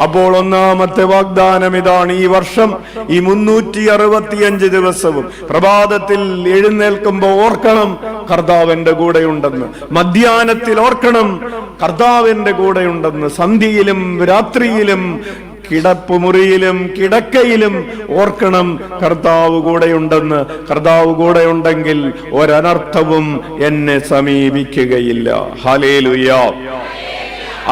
[SPEAKER 1] അപ്പോൾ ഒന്നാമത്തെ വാഗ്ദാനം ഇതാണ്: ഈ വർഷം ഈ 365 ദിവസവും പ്രഭാതത്തിൽ എഴുന്നേൽക്കുമ്പോൾ ഓർക്കണം കർത്താവിന്റെ കൂടെയുണ്ടെന്ന്. മധ്യാഹ്നത്തിൽ ഓർക്കണം കർത്താവിന്റെ കൂടെയുണ്ടെന്ന്. സന്ധ്യയിലും രാത്രിയിലും കിടപ്പുമുറിയിലും കിടക്കയിലും ഓർക്കണം കർത്താവ് കൂടെയുണ്ടെന്ന്. കർത്താവ് കൂടെയുണ്ടെങ്കിൽ ഒരനർത്ഥവും എന്നെ സമീപിക്കുകയില്ല. ഹല്ലേലൂയ.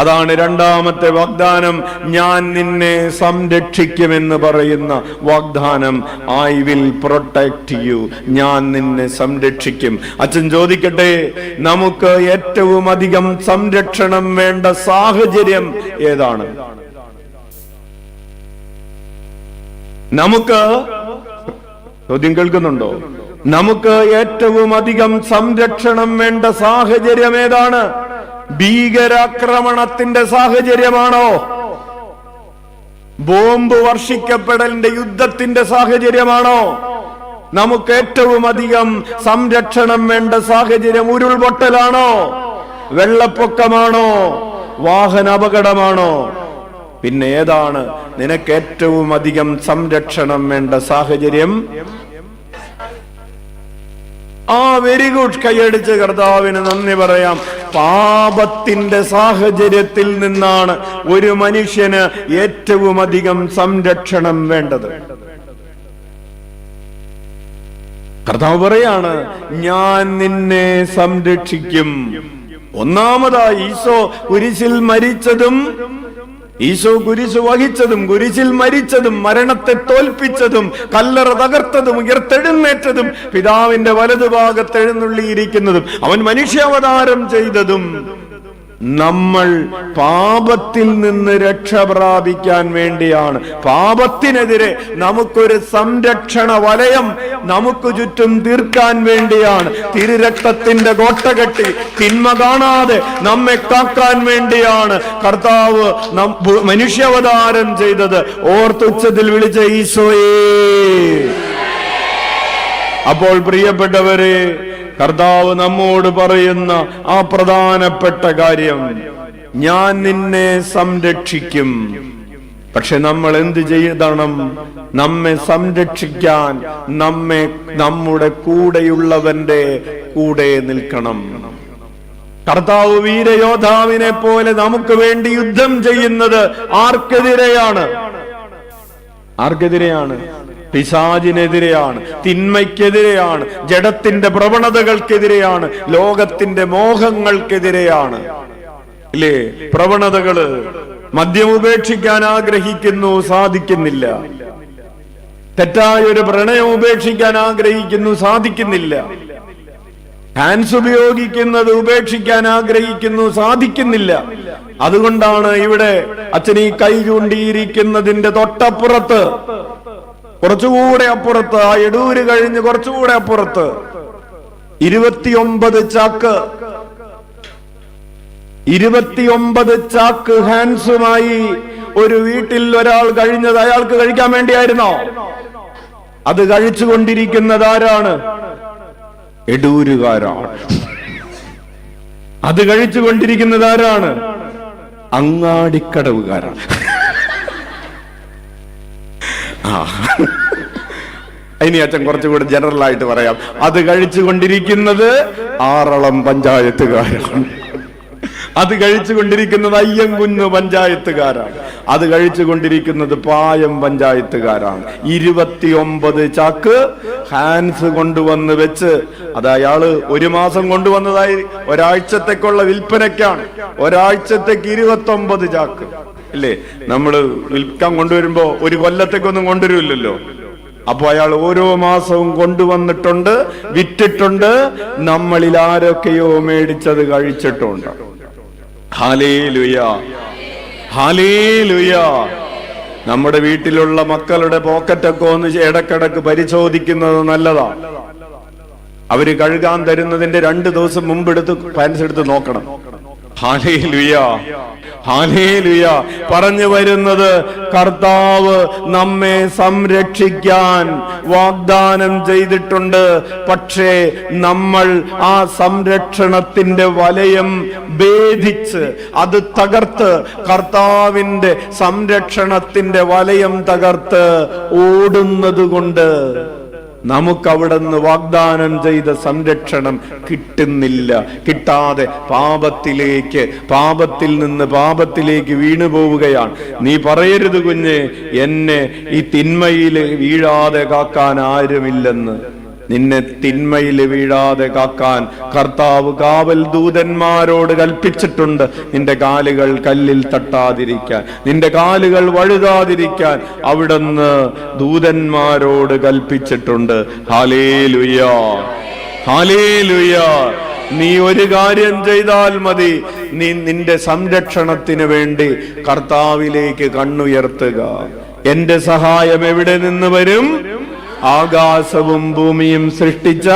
[SPEAKER 1] അതാണ് രണ്ടാമത്തെ വാഗ്ദാനം. ഞാൻ നിന്നെ സംരക്ഷിക്കുമെന്ന് പറയുന്ന വാഗ്ദാനം. I will protect U. ഞാൻ നിന്നെ സംരക്ഷിക്കും. അച്ഛൻ ചോദിക്കട്ടെ, നമുക്ക് ഏറ്റവും അധികം സംരക്ഷണം വേണ്ട സാഹചര്യം ഏതാണ്? നമുക്ക് ചോദ്യം കേൾക്കുന്നുണ്ടോ? നമുക്ക് ഏറ്റവും അധികം സംരക്ഷണം വേണ്ട സാഹചര്യം ഏതാണ്? ഭീകരാക്രമണത്തിന്റെ സാഹചര്യമാണോ? ബോംബ് വർഷിക്കപ്പെടലിന്റെ യുദ്ധത്തിന്റെ സാഹചര്യമാണോ? നമുക്ക് ഏറ്റവും അധികം സംരക്ഷണം വേണ്ട സാഹചര്യം ഉരുൾപൊട്ടലാണോ? വെള്ളപ്പൊക്കമാണോ? വാഹന അപകടമാണോ? പിന്നെ ഏതാണ് നിനക്ക് ഏറ്റവും അധികം സംരക്ഷണം വേണ്ട സാഹചര്യം? Very good. കൈയടിച്ച് കർത്താവിന് നന്ദി പറയാം. പാപത്തിന്റെ സാഹചര്യത്തിൽ നിന്നാണ് ഒരു മനുഷ്യന് ഏറ്റവും അധികം സംരക്ഷണം വേണ്ടത്. കർത്താവ് പറയാണ്, ഞാൻ നിന്നെ സംരക്ഷിക്കും. ഒന്നാമതായി ഈശോ കുരിശിൽ മരിച്ചതും, ഈശോ കുരിശ് വഹിച്ചതും, കുരിശിൽ മരിച്ചതും, മരണത്തെ തോൽപ്പിച്ചതും, കല്ലറ തകർത്തതും, ഉയർത്തെഴുന്നേറ്റതും, പിതാവിന്റെ വലതുഭാഗത്ത് എഴുന്നള്ളിയിരിക്കുന്നതും, അവൻ മനുഷ്യാവതാരം ചെയ്തതും നമ്മൾ പാപത്തിൽ നിന്ന് രക്ഷ പ്രാപിക്കാൻ വേണ്ടിയാണ്. പാപത്തിനെതിരെ നമുക്കൊരു സംരക്ഷണ വലയം നമുക്ക് ചുറ്റും തീർക്കാൻ വേണ്ടിയാണ്. തിരുരക്തത്തിന്റെ കോട്ടകെട്ടി തിന്മ കാണാതെ നമ്മെ കാക്കാൻ വേണ്ടിയാണ് കർത്താവ് മനുഷ്യാവതാരം ചെയ്തത്. ഓർത്തുച്ചത്തിൽ വിളിച്ച ഈശോയേ. അപ്പോൾ പ്രിയപ്പെട്ടവരെ, കർത്താവ് നമ്മോട് പറയുന്ന ആ പ്രധാനപ്പെട്ട കാര്യം, ഞാൻ നിന്നെ സംരക്ഷിക്കും. പക്ഷെ നമ്മൾ എന്ത് ചെയ്യണം? നമ്മെ സംരക്ഷിക്കാൻ നമ്മുടെ കൂടെയുള്ളവന്റെ കൂടെ നിൽക്കണം. കർത്താവ് വീരയോദ്ധാവിനെ പോലെ നമുക്ക് വേണ്ടി യുദ്ധം ചെയ്യുന്നത് ആർക്കെതിരെയാണ്? ആർക്കെതിരെയാണ്? പിശാചിനെതിരെയാണ്, തിന്മയ്ക്കെതിരെയാണ്, ജഡത്തിന്റെ പ്രവണതകൾക്കെതിരെയാണ്, ലോകത്തിന്റെ മോഹങ്ങൾക്കെതിരെയാണ്. ഇല്ലേ? പ്രവണതകള് മദ്യം ഉപേക്ഷിക്കാൻ ആഗ്രഹിക്കുന്നു, സാധിക്കുന്നില്ല. തെറ്റായ ഒരു പ്രണയം ഉപേക്ഷിക്കാൻ ആഗ്രഹിക്കുന്നു, സാധിക്കുന്നില്ല. ഹാൻഡ്സ് ഉപയോഗിക്കുന്നത് ഉപേക്ഷിക്കാൻ ആഗ്രഹിക്കുന്നു, സാധിക്കുന്നില്ല. അതുകൊണ്ടാണ് ഇവിടെ അച്ഛൻ ഈ കൈ ചൂണ്ടിയിരിക്കുന്നതിന്റെ തൊട്ടപ്പുറത്ത്, കുറച്ചുകൂടെ അപ്പുറത്ത്, ആ എടൂര് കഴിഞ്ഞ് കുറച്ചുകൂടെ അപ്പുറത്ത് 29 ചാക്ക് ഹാൻഡ്സുമായി ഒരു വീട്ടിൽ ഒരാൾ കഴിഞ്ഞത് അയാൾക്ക് കഴിക്കാൻ വേണ്ടിയായിരുന്നോ? അത് കഴിച്ചുകൊണ്ടിരിക്കുന്നത് ആരാണ്? എടൂരുകാരാണ്. അത് കഴിച്ചുകൊണ്ടിരിക്കുന്നത് ആരാണ്? അങ്ങാടിക്കടവുകാരാണ്. ഇനി അച്ഛൻ കുറച്ചുകൂടി ജനറൽ ആയിട്ട് പറയാം. അത് കഴിച്ചുകൊണ്ടിരിക്കുന്നത് ആറളം പഞ്ചായത്തുകാരാണ്. അത് കഴിച്ചുകൊണ്ടിരിക്കുന്നത് അയ്യങ്കുന്ന് പഞ്ചായത്തുകാരാണ്. അത് കഴിച്ചുകൊണ്ടിരിക്കുന്നത് പായം പഞ്ചായത്തുകാരാണ്. 29 ചാക്ക് ഹാൻഡ്സ് കൊണ്ടുവന്ന് വെച്ച്, അത് അയാള് ഒരു മാസം കൊണ്ടുവന്നതായി ഒരാഴ്ചത്തേക്കുള്ള വിൽപ്പനയ്ക്കാണ്. ഒരാഴ്ചത്തേക്ക് 29 ചാക്ക് അല്ലേ? നമ്മള് വിൽക്കാൻ കൊണ്ടുവരുമ്പോ ഒരു കൊല്ലത്തേക്കൊന്നും കൊണ്ടുവരില്ലല്ലോ. അപ്പൊ അയാൾ ഓരോ മാസവും കൊണ്ടുവന്നിട്ടുണ്ട്, വിറ്റിട്ടുണ്ട്. നമ്മളിൽ ആരൊക്കെയോ മേടിച്ചത് കഴിച്ചിട്ടുണ്ട്. Hallelujah, hallelujah. നമ്മുടെ വീട്ടിലുള്ള മക്കളുടെ പോക്കറ്റൊക്കെ ഒന്ന് ഇടക്കിടക്ക് പരിശോധിക്കുന്നത് നല്ലതാണ്. അവര് കഴുകാൻ തരുന്നതിന്റെ 2 ദിവസം മുമ്പ് പാൻസ് എടുത്ത് നോക്കണം. Hallelujah, hallelujah. പറഞ്ഞു വരുന്നത്, കർത്താവ് നമ്മെ സംരക്ഷിക്കാൻ വാഗ്ദാനം ചെയ്തിട്ടുണ്ട്. പക്ഷേ നമ്മൾ ആ സംരക്ഷണത്തിന്റെ വലയം ഭേദിച്ച് അത് തകർത്ത്, കർത്താവിന്റെ സംരക്ഷണത്തിന്റെ വലയം തകർത്ത് ഓടുന്നത് കൊണ്ട് നമുക്കവിടുന്ന് വാഗ്ദാനം ചെയ്ത സംരക്ഷണം കിട്ടുന്നില്ല. കിട്ടാതെ പാപത്തിൽ നിന്ന് പാപത്തിലേക്ക് വീണു പോവുകയാണ്. നീ പറയരുത് കുഞ്ഞെ, എന്നെ ഈ തിന്മയിൽ വീഴാതെ കാക്കാൻ ആരുമില്ലെന്ന്. നിന്നെ തിന്മയിൽ വീഴാതെ കാക്കാൻ കർത്താവ് കാവൽ ദൂതന്മാരോട് കൽപ്പിച്ചിട്ടുണ്ട്. നിന്റെ കാലുകൾ കല്ലിൽ തട്ടാതിരിക്കാൻ, നിന്റെ കാലുകൾ വഴുതാതിരിക്കാൻ അവിടുന്ന് ദൂതന്മാരോട് കൽപ്പിച്ചിട്ടുണ്ട്. Hallelujah, hallelujah. നീ ഒരു കാര്യം ചെയ്താൽ മതി. നീ നിന്റെ സംരക്ഷണത്തിന് വേണ്ടി കർത്താവിലേക്ക് കണ്ണുയർത്തുക. എന്റെ സഹായം എവിടെ നിന്ന് വരും? ആകാശവും ഭൂമിയും സൃഷ്ടിച്ച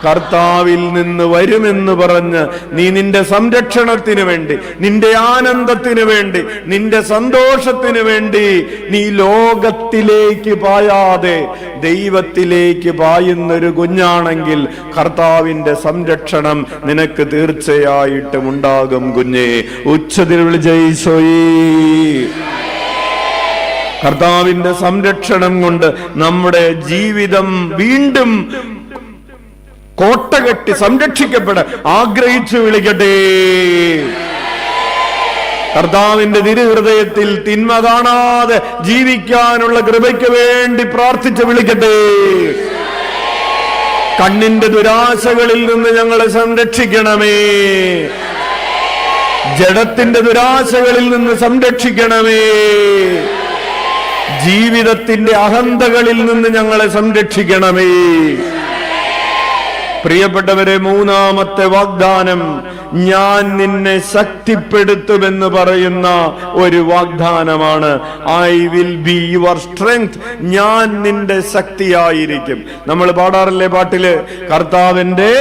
[SPEAKER 1] കർത്താവിൽ നിന്ന് വരുമെന്ന് പറഞ്ഞ് നീ നിന്റെ സംരക്ഷണത്തിന് വേണ്ടി, നിന്റെ ആനന്ദത്തിന് വേണ്ടി, നിന്റെ സന്തോഷത്തിന് വേണ്ടി നീ ലോകത്തിലേക്ക് പായാതെ ദൈവത്തിലേക്ക് പായുന്നൊരു കുഞ്ഞാണെങ്കിൽ കർത്താവിന്റെ സംരക്ഷണം നിനക്ക് തീർച്ചയായിട്ടും ഉണ്ടാകും. കുഞ്ഞേ, ഉച്ചത്തിൽ വിളിച്ചോയി. കർത്താവിന്റെ സംരക്ഷണം കൊണ്ട് നമ്മുടെ ജീവിതം വീണ്ടും കോട്ടകെട്ടി സംരക്ഷിക്കപ്പെടാൻ ആഗ്രഹിച്ചു വിളിക്കട്ടെ. കർത്താവിന്റെ തിരുഹൃദയത്തിൽ തിന്മ കാണാതെ ജീവിക്കാനുള്ള കൃപയ്ക്ക് വേണ്ടി പ്രാർത്ഥിച്ച് വിളിക്കട്ടെ. കണ്ണിന്റെ ദുരാശകളിൽ നിന്ന് ഞങ്ങളെ സംരക്ഷിക്കണമേ. ജഡത്തിന്റെ ദുരാശകളിൽ നിന്ന് സംരക്ഷിക്കണമേ. ജീവിതത്തിന്റെ അഹന്തകളിൽ നിന്ന് ഞങ്ങളെ സംരക്ഷിക്കണമേ. പ്രിയപ്പെട്ടവരെ, മൂന്നാമത്തെ വാഗ്ദാനം ഞാൻ നിന്നെ ശക്തിപ്പെടുത്തുമെന്ന് പറയുന്ന ഒരു വാഗ്ദാനമാണ്. I will be your strength. ഞാൻ നിന്റെ ശക്തിയായിരിക്കും. നമ്മൾ പാടാറില്ലേ പാട്ടില്, കർത്താവിന്റെ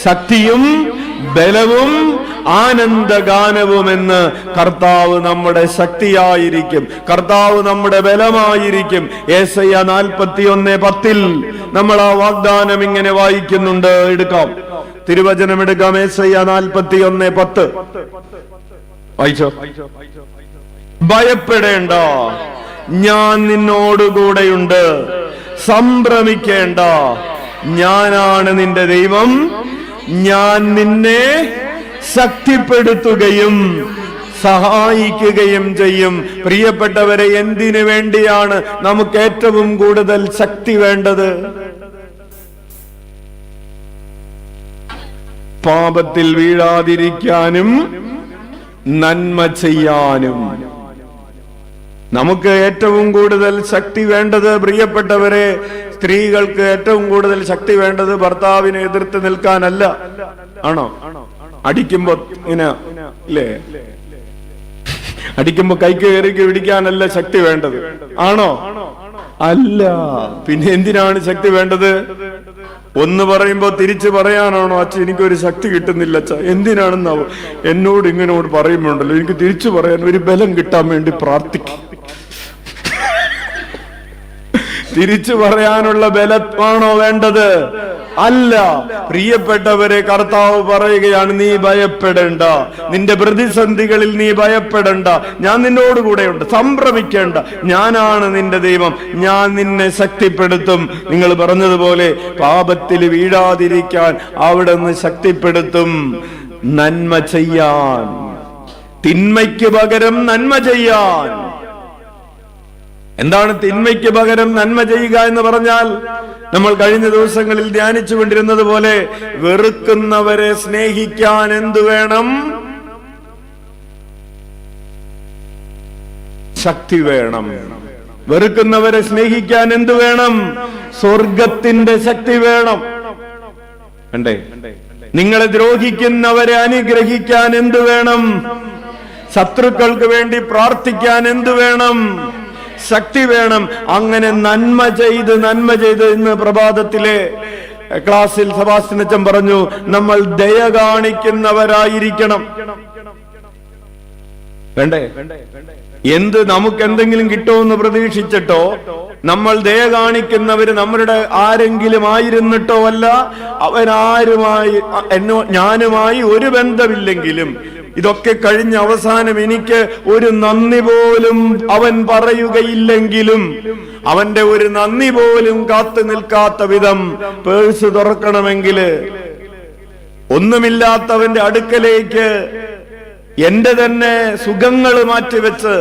[SPEAKER 1] ശക്തിയും ബലവും ആനന്ദഗാനവുമെന്ന്. കർത്താവ് നമ്മുടെ ശക്തിയായിരിക്കും, കർത്താവ് നമ്മുടെ ബലമായിരിക്കും. യേശയ്യ 41:10 നമ്മൾ ആ വാഗ്ദാനം ഇങ്ങനെ വായിക്കുന്നുണ്ട്. എടുക്കാം, തിരുവചനം എടുക്കാം. യേശയ്യ 41:10 വായിച്ചോ. ഭയപ്പെടേണ്ട, ഞാൻ നിന്നോടുകൂടെയുണ്ട്. സംഭ്രമിക്കേണ്ട, ഞാനാണ് നിന്റെ ദൈവം. ഞാൻ നിന്നെ ശക്തിപ്പെടുത്തുകയും സഹായിക്കുകയും ചെയ്യും. പ്രിയപ്പെട്ടവരെ, എന്തിനു വേണ്ടിയാണ് നമുക്ക് ഏറ്റവും കൂടുതൽ ശക്തി വേണ്ടത്? പാപത്തിൽ വീഴാതിരിക്കാനും നന്മ ചെയ്യാനും. നമുക്ക് ഏറ്റവും കൂടുതൽ ശക്തി വേണ്ടത്, പ്രിയപ്പെട്ടവരെ, സ്ത്രീകൾക്ക് ഏറ്റവും കൂടുതൽ ശക്തി വേണ്ടത് ഭർത്താവിനെ എതിർത്ത് നിൽക്കാനല്ല. ആണോ? അടിക്കുമ്പോ ഇങ്ങനെ ഇല്ലേ, അടിക്കുമ്പോ കൈക്ക് കയറിക്ക് പിടിക്കാനല്ല ശക്തി വേണ്ടത്. ആണോ? അല്ല. പിന്നെ എന്തിനാണ് ശക്തി വേണ്ടത്? ഒന്ന് പറയുമ്പോ തിരിച്ചു പറയാനാണോ? അച്ഛ എനിക്കൊരു ശക്തി കിട്ടുന്നില്ല അച്ഛ. എന്തിനാണെന്നാവോ? എന്നോട് ഇങ്ങനോട് പറയുമ്പോണ്ടല്ലോ എനിക്ക് തിരിച്ചു പറയാൻ ഒരു ബലം കിട്ടാൻ വേണ്ടി പ്രാർത്ഥിക്കും. തിരിച്ചു പറയാനുള്ള ബലമാണോ വേണ്ടത്? അല്ല. പ്രിയപ്പെട്ടവരെ, കർത്താവ് പറയുകയാണ്, നീ ഭയപ്പെടേണ്ട, നിന്റെ പ്രതിസന്ധികളിൽ നീ ഭയപ്പെടേണ്ട, ഞാൻ നിന്നോട് കൂടെയുണ്ട്, സംഭ്രമിക്കേണ്ട, ഞാനാണ് നിന്റെ ദൈവം, ഞാൻ നിന്നെ ശക്തിപ്പെടുത്തും. നിങ്ങൾ പറഞ്ഞതുപോലെ പാപത്തിൽ വീഴാതിരിക്കാൻ അവിടെ നിന്ന് ശക്തിപ്പെടുത്തും. നന്മ ചെയ്യാൻ, തിന്മയ്ക്ക് പകരം നന്മ ചെയ്യാൻ. എന്താണ് തിന്മയ്ക്ക് പകരം നന്മ ചെയ്യുക എന്ന് പറഞ്ഞാൽ? നമ്മൾ കഴിഞ്ഞ ദിവസങ്ങളിൽ ധ്യാനിച്ചു കൊണ്ടിരുന്നത് പോലെ വെറുക്കുന്നവരെ സ്നേഹിക്കാൻ എന്തു വേണം? ശക്തി വേണം. വെറുക്കുന്നവരെ സ്നേഹിക്കാൻ എന്തു വേണം? സ്വർഗത്തിന്റെ ശക്തി വേണം. വേണ്ടേ? നിങ്ങളെ ദ്രോഹിക്കുന്നവരെ അനുഗ്രഹിക്കാൻ എന്തു വേണം? ശത്രുക്കൾക്ക് വേണ്ടി പ്രാർത്ഥിക്കാൻ എന്തു വേണം? ശക്തി വേണം. അങ്ങനെ നന്മ ചെയ്ത് ഇന്ന് പ്രഭാതത്തിലെ ക്ലാസ്സിൽ സെബാസ്റ്റ്യൻ അച്ഛൻ പറഞ്ഞു, നമ്മൾ ദയ കാണിക്കുന്നവരായിരിക്കണം. വേണ്ടേ? നമുക്ക് എന്തെങ്കിലും കിട്ടുമെന്ന് പ്രതീക്ഷിച്ചിട്ടോ നമ്മൾ ദയ കാണിക്കുന്നവര് നമ്മളുടെ ആരെങ്കിലും ആയിരുന്നിട്ടോ അല്ല. ഞാനുമായി ഒരു ബന്ധമില്ലെങ്കിലും ഇതൊക്കെ കഴിഞ്ഞ അവസാനം എനിക്ക് ഒരു നന്ദി പോലും അവൻ പറയുകയില്ലെങ്കിലും അവന്റെ ഒരു നന്ദി പോലും കാത്തു നിൽക്കാത്ത വിധം പേഴ്സ് തുറക്കണമെങ്കിൽ ഒന്നുമില്ലാത്തവന്റെ അടുക്കലേക്ക് എന്റെ തന്നെ സുഖങ്ങൾ മാറ്റിവെച്ച്,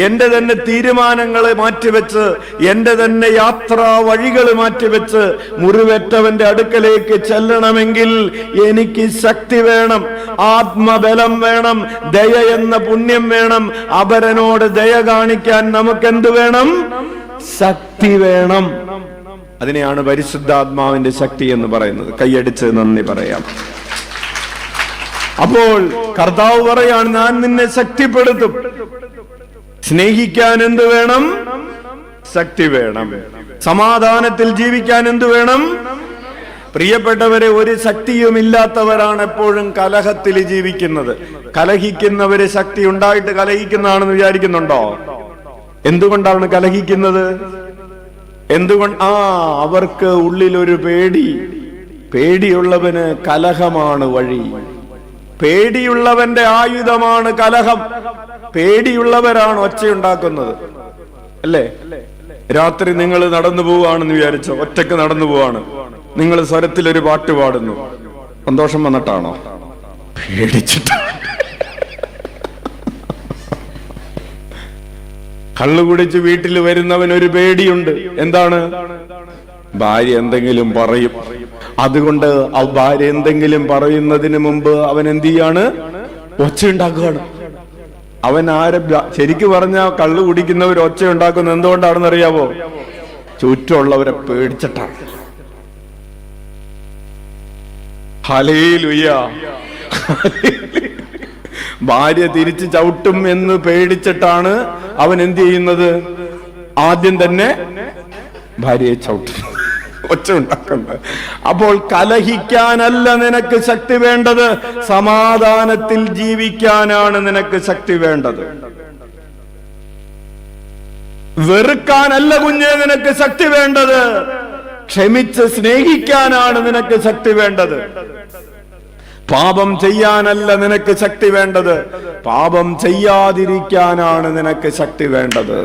[SPEAKER 1] എന്റെ തന്നെ തീരുമാനങ്ങൾ മാറ്റിവെച്ച്, എന്റെ തന്നെ യാത്രാ വഴികൾ മാറ്റിവെച്ച് മുറിവേറ്റവന്റെ അടുക്കലേക്ക് ചെല്ലണമെങ്കിൽ എനിക്ക് ശക്തി വേണം, ആത്മബലം വേണം, ദയ എന്ന പുണ്യം വേണം. അപരനോട് ദയ കാണിക്കാൻ നമുക്കെന്ത് വേണം? ശക്തി വേണം. അതിനെയാണ് പരിശുദ്ധാത്മാവിന്റെ ശക്തി എന്ന് പറയുന്നത്. കൈയടിച്ച് നന്ദി പറയാം. അപ്പോൾ കർത്താവ് പറയാണ്, ഞാൻ നിന്നെ ശക്തിപ്പെടുത്തും. സ്നേഹിക്കാൻ എന്തു വേണം? ശക്തി വേണം. സമാധാനത്തിൽ ജീവിക്കാൻ എന്തു വേണം? പ്രിയപ്പെട്ടവരെ, ഒരു ശക്തിയും ഇല്ലാത്തവരാണ് എപ്പോഴും കലഹത്തിൽ ജീവിക്കുന്നത്. കലഹിക്കുന്നവര് ശക്തി ഉണ്ടായിട്ട് കലഹിക്കുന്നതാണെന്ന് വിചാരിക്കുന്നുണ്ടോ? എന്തുകൊണ്ടാണ് കലഹിക്കുന്നത്? അവർക്ക് ഉള്ളിലൊരു പേടിയുള്ളവന് കലഹമാണ് വഴി. പേടിയുള്ളവന്റെ ആയുധമാണ് കലഹം. പേടിയുള്ളവരാണ് ഒച്ചയുണ്ടാക്കുന്നത്, അല്ലേ? രാത്രി നിങ്ങൾ നടന്നു പോവാണെന്ന് വിചാരിച്ചോ, ഒറ്റക്ക് നടന്നു പോവാണ്, നിങ്ങൾ സ്വരത്തിലൊരു പാട്ട് പാടുന്നു, സന്തോഷം വന്നിട്ടാണോ? പേടിച്ചിട്ട്. കള്ളുകുടിച്ച് വീട്ടിൽ വരുന്നവൻ ഒരു പേടിയുണ്ട്. എന്താണ്? ഭാര്യ എന്തെങ്കിലും പറയും. അതുകൊണ്ട് ആ ഭാര്യ എന്തെങ്കിലും പറയുന്നതിന് മുമ്പ് അവൻ എന്ത് ചെയ്യാണ്? ഒച്ച ഉണ്ടാക്കുകയാണ്. അവൻ ശരിക്കു പറഞ്ഞ കള്ളു കുടിക്കുന്നവർ ഒച്ച ഉണ്ടാക്കുന്നത് എന്തുകൊണ്ടാണെന്ന് അറിയാവോ? ചുറ്റുമുള്ളവരെ പേടിച്ചിട്ടാണ്. ഹല്ലേലൂയ. ഭാര്യ തിരിച്ച് ചവിട്ടും എന്ന് പേടിച്ചിട്ടാണ് അവൻ എന്ത് ചെയ്യുന്നത്? ആദ്യം തന്നെ ഭാര്യയെ ചവിട്ടും, ഒച്ച ഉണ്ടാക്കുന്നത്. അപ്പോൾ കലഹിക്കാനല്ല നിനക്ക് ശക്തി വേണ്ടത്, സമാധാനത്തിൽ ജീവിക്കാനാണ് നിനക്ക് ശക്തി വേണ്ടത്. വെറുക്കാനല്ല കുഞ്ഞെ നിനക്ക് ശക്തി വേണ്ടത്, ക്ഷമിച്ച് സ്നേഹിക്കാനാണ് നിനക്ക് ശക്തി വേണ്ടത്. പാപം ചെയ്യാനല്ല നിനക്ക് ശക്തി വേണ്ടത്, പാപം ചെയ്യാതിരിക്കാനാണ് നിനക്ക് ശക്തി വേണ്ടത്.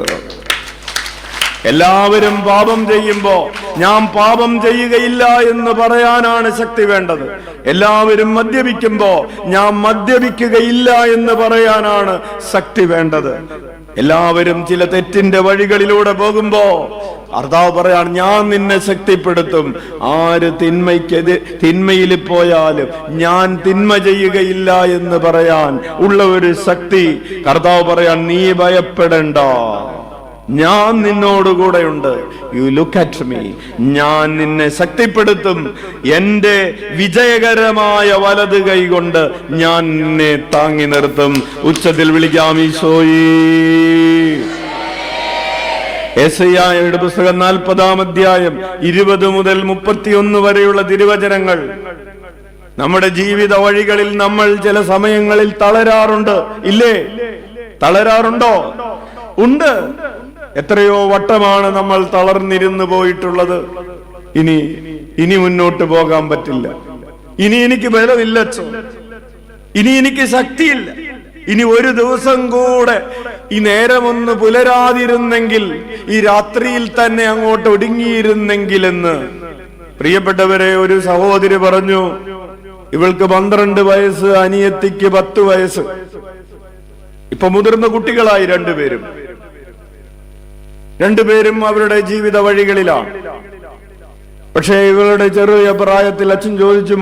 [SPEAKER 1] എല്ലാവരും പാപം ചെയ്യുമ്പോ ഞാൻ പാപം ചെയ്യുകയില്ല എന്ന് പറയാനാണ് ശക്തി വേണ്ടത്. എല്ലാവരും മദ്യപിക്കുമ്പോ ഞാൻ മദ്യപിക്കുകയില്ല എന്ന് പറയാനാണ് ശക്തി വേണ്ടത്. എല്ലാവരും ചില തെറ്റിന്റെ വഴികളിലൂടെ പോകുമ്പോ കർത്താവ് പറയാണ്, ഞാൻ നിന്നെ ശക്തിപ്പെടുത്തും. ആര് തിന്മയിൽ പോയാലും ഞാൻ തിന്മ ചെയ്യുകയില്ല എന്ന് പറയാൻ ഉള്ള ഒരു ശക്തി കർത്താവ് പറയാൻ, നീ ഭയപ്പെടണ്ട, ഞാൻ നിന്നോടുകൂടെയുണ്ട്. യു ലുക്ക് അറ്റ് മീ, ഞാൻ നിന്നെ ശക്തിപ്പെടുത്തും. എന്റെ വിജയകരമായ വലത് കൈ കൊണ്ട് ഞാൻ നിന്നെ താങ്ങി നിർത്തും. ഉച്ചത്തിൽ വിളിക്കാം ഈശോയേ. യെശയ്യായുടെ പുസ്തകം 40-ാം അധ്യായം 20 മുതൽ 31 വരെയുള്ള തിരുവചനങ്ങൾ. നമ്മുടെ ജീവിത വഴികളിൽ നമ്മൾ ചില സമയങ്ങളിൽ തളരാറുണ്ട്, ഇല്ലേ? തളരാറുണ്ടോ? ഉണ്ട്. എത്രയോ വട്ടമാണ് നമ്മൾ തളർന്നിരുന്നു പോയിട്ടുള്ളത്. ഇനി മുന്നോട്ട് പോകാൻ പറ്റില്ല, ഇനി എനിക്ക് ബലമില്ല, ഇനി എനിക്ക് ശക്തിയില്ല, ഇനി ഒരു ദിവസം കൂടെ ഈ നേരമൊന്ന് പുലരാതിരുന്നെങ്കിൽ, ഈ രാത്രിയിൽ തന്നെ അങ്ങോട്ട് ഒടുങ്ങിയിരുന്നെങ്കിൽ എന്ന്. പ്രിയപ്പെട്ടവരെ, ഒരു സഹോദരി പറഞ്ഞു, ഇവൾക്ക് 12 വയസ്സ്, അനിയത്തിക്ക് 10 വയസ്സ്. ഇപ്പൊ മുതിർന്ന കുട്ടികളായി രണ്ടുപേരും അവരുടെ ജീവിത വഴികളിലാണ്. പക്ഷേ ഇവളുടെ ചെറിയ പ്രായത്തിൽ അച്ഛൻ ചോദിച്ചു,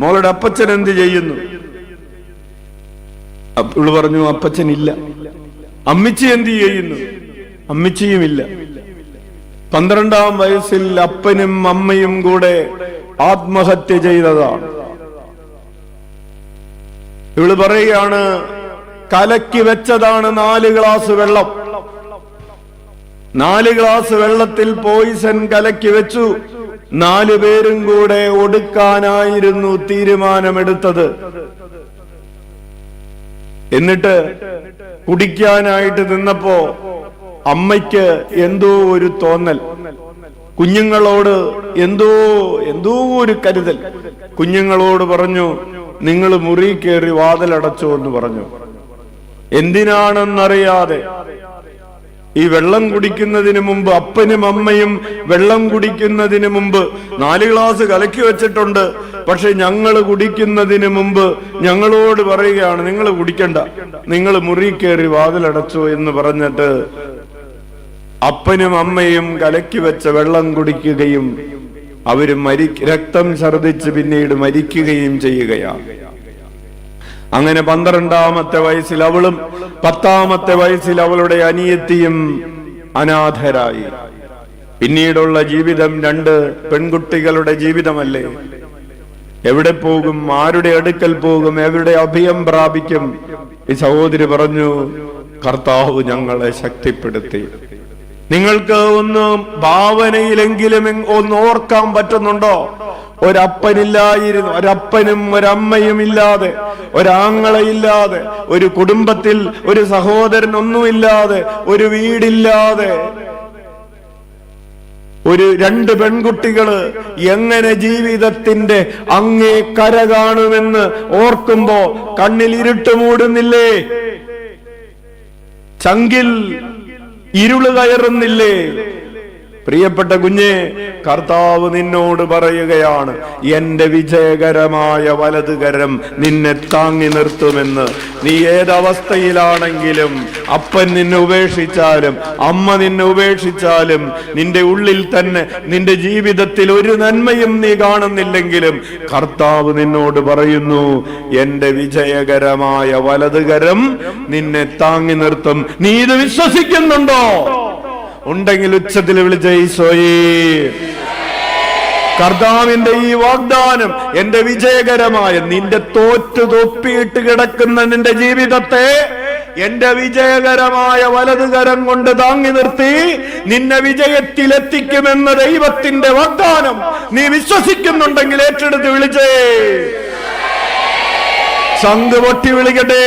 [SPEAKER 1] മോളുടെ അപ്പച്ചൻ എന്ത് ചെയ്യുന്നു? ഇവള് പറഞ്ഞു, അപ്പച്ചൻ ഇല്ല. അമ്മിച്ചി എന്ത് ചെയ്യുന്നു? അമ്മിച്ചിയുമില്ല. 12-ാം വയസ്സിൽ അപ്പനും അമ്മയും കൂടെ ആത്മഹത്യ ചെയ്തതാണ്. ഇവള് പറയുകയാണ്, കലക്കി വെച്ചതാണ് 4 ഗ്ലാസ് വെള്ളം. 4 ഗ്ലാസ് വെള്ളത്തിൽ പോയിസൺ കലക്കി വെച്ചു. 4 പേരും കൂടെ ഒടുക്കാനായിരുന്നു തീരുമാനമെടുത്തത്. എന്നിട്ട് കുടിക്കാനായിട്ട് നിന്നപ്പോ അമ്മയ്ക്ക് എന്തോ ഒരു തോന്നൽ, കുഞ്ഞുങ്ങളോട് എന്തോ ഒരു കരുതൽ. കുഞ്ഞുങ്ങളോട് പറഞ്ഞു, നിങ്ങൾ മുറി കയറി വാതിലടച്ചോ എന്ന് പറഞ്ഞു. എന്തിനാണെന്നറിയാതെ ഈ വെള്ളം കുടിക്കുന്നതിന് മുമ്പ്, അപ്പനും അമ്മയും വെള്ളം കുടിക്കുന്നതിന് മുമ്പ് 4 ഗ്ലാസ് കലക്കി വെച്ചിട്ടുണ്ട്. പക്ഷെ ഞങ്ങൾ കുടിക്കുന്നതിന് മുമ്പ് ഞങ്ങളോട് പറയുകയാണ്, നിങ്ങൾ കുടിക്കണ്ട, നിങ്ങൾ മുറി കയറി വാതിലടച്ചോ എന്ന് പറഞ്ഞിട്ട് അപ്പനും അമ്മയും കലക്കി വെച്ച വെള്ളം കുടിക്കുകയും അവര് രക്തം ഛർദിച്ച് പിന്നീട് മരിക്കുകയും ചെയ്യുകയാണ്. അങ്ങനെ 12-ാമത്തെ വയസ്സിൽ അവളും 10-ാമത്തെ വയസ്സിൽ അവളുടെ അനിയത്തിയും അനാഥരായി. പിന്നീടുള്ള ജീവിതം 2 പെൺകുട്ടികളുടെ ജീവിതമല്ലേ? എവിടെ പോകും? ആരുടെ അടുക്കൽ പോകും? എവിടെ അഭയം പ്രാപിക്കും? ഈ സഹോദരി പറഞ്ഞു, കർത്താവ് ഞങ്ങളെ ശക്തിപ്പെടുത്തി. നിങ്ങൾക്ക് ഒന്ന് ഭാവനയിലെങ്കിലും ഒന്ന് ഓർക്കാൻ പറ്റുന്നുണ്ടോ? ഒരപ്പനില്ലായിരുന്നു, ഒരപ്പനും ഒരമ്മയും ഇല്ലാതെ, ഒരാങ്ങളയില്ലാതെ, ഒരു കുടുംബത്തിൽ ഒരു സഹോദരൻ ഒന്നുമില്ലാതെ, ഒരു വീടില്ലാതെ ഒരു 2 പെൺകുട്ടികള് എങ്ങനെ ജീവിതത്തിന്റെ അങ്ങേ കര കാണുമെന്ന് ഓർക്കുമ്പോ കണ്ണിൽ ഇരുട്ട് മൂടുന്നില്ലേ? ചങ്കിൽ ഇരുള് കയറുന്നില്ലേ? പ്രിയപ്പെട്ട കുഞ്ഞെ, കർത്താവ് നിന്നോട് പറയുകയാണ്, എന്റെ വിജയകരമായ വലതുകരം നിന്നെ താങ്ങി നിർത്തുമെന്ന്. നീ ഏതവസ്ഥയിലാണെങ്കിലും, അപ്പൻ നിന്നെ ഉപേക്ഷിച്ചാലും അമ്മ നിന്നെ ഉപേക്ഷിച്ചാലും, നിന്റെ ഉള്ളിൽ തന്നെ നിന്റെ ജീവിതത്തിൽ ഒരു നന്മയും നീ കാണുന്നില്ലെങ്കിലും, കർത്താവ് നിന്നോട് പറയുന്നു, എന്റെ വിജയകരമായ വലതുകരം നിന്നെ താങ്ങി നിർത്തും. നീ ഇത് വിശ്വസിക്കുന്നുണ്ടോ? ഉണ്ടെങ്കിൽ ഉച്ചത്തിൽ വിളിച്ച ഈശോയേ. കർത്താവിന്റെ ഈ വാഗ്ദാനം എന്റെ വിജയകരമായ, നിന്റെ തോറ്റു തൊപ്പിയിട്ട് കിടക്കുന്ന നിന്റെ ജീവിതത്തെ എന്റെ വിജയകരമായ വലതുകരം കൊണ്ട് താങ്ങി നിർത്തി നിന്നെ വിജയത്തിലെത്തിക്കുമെന്ന ദൈവത്തിന്റെ വാഗ്ദാനം നീ വിശ്വസിക്കുന്നുണ്ടെങ്കിൽ ഏറ്റെടുത്ത് വിളിച്ചേ. ശംഖ് പൊട്ടി വിളിക്കട്ടെ.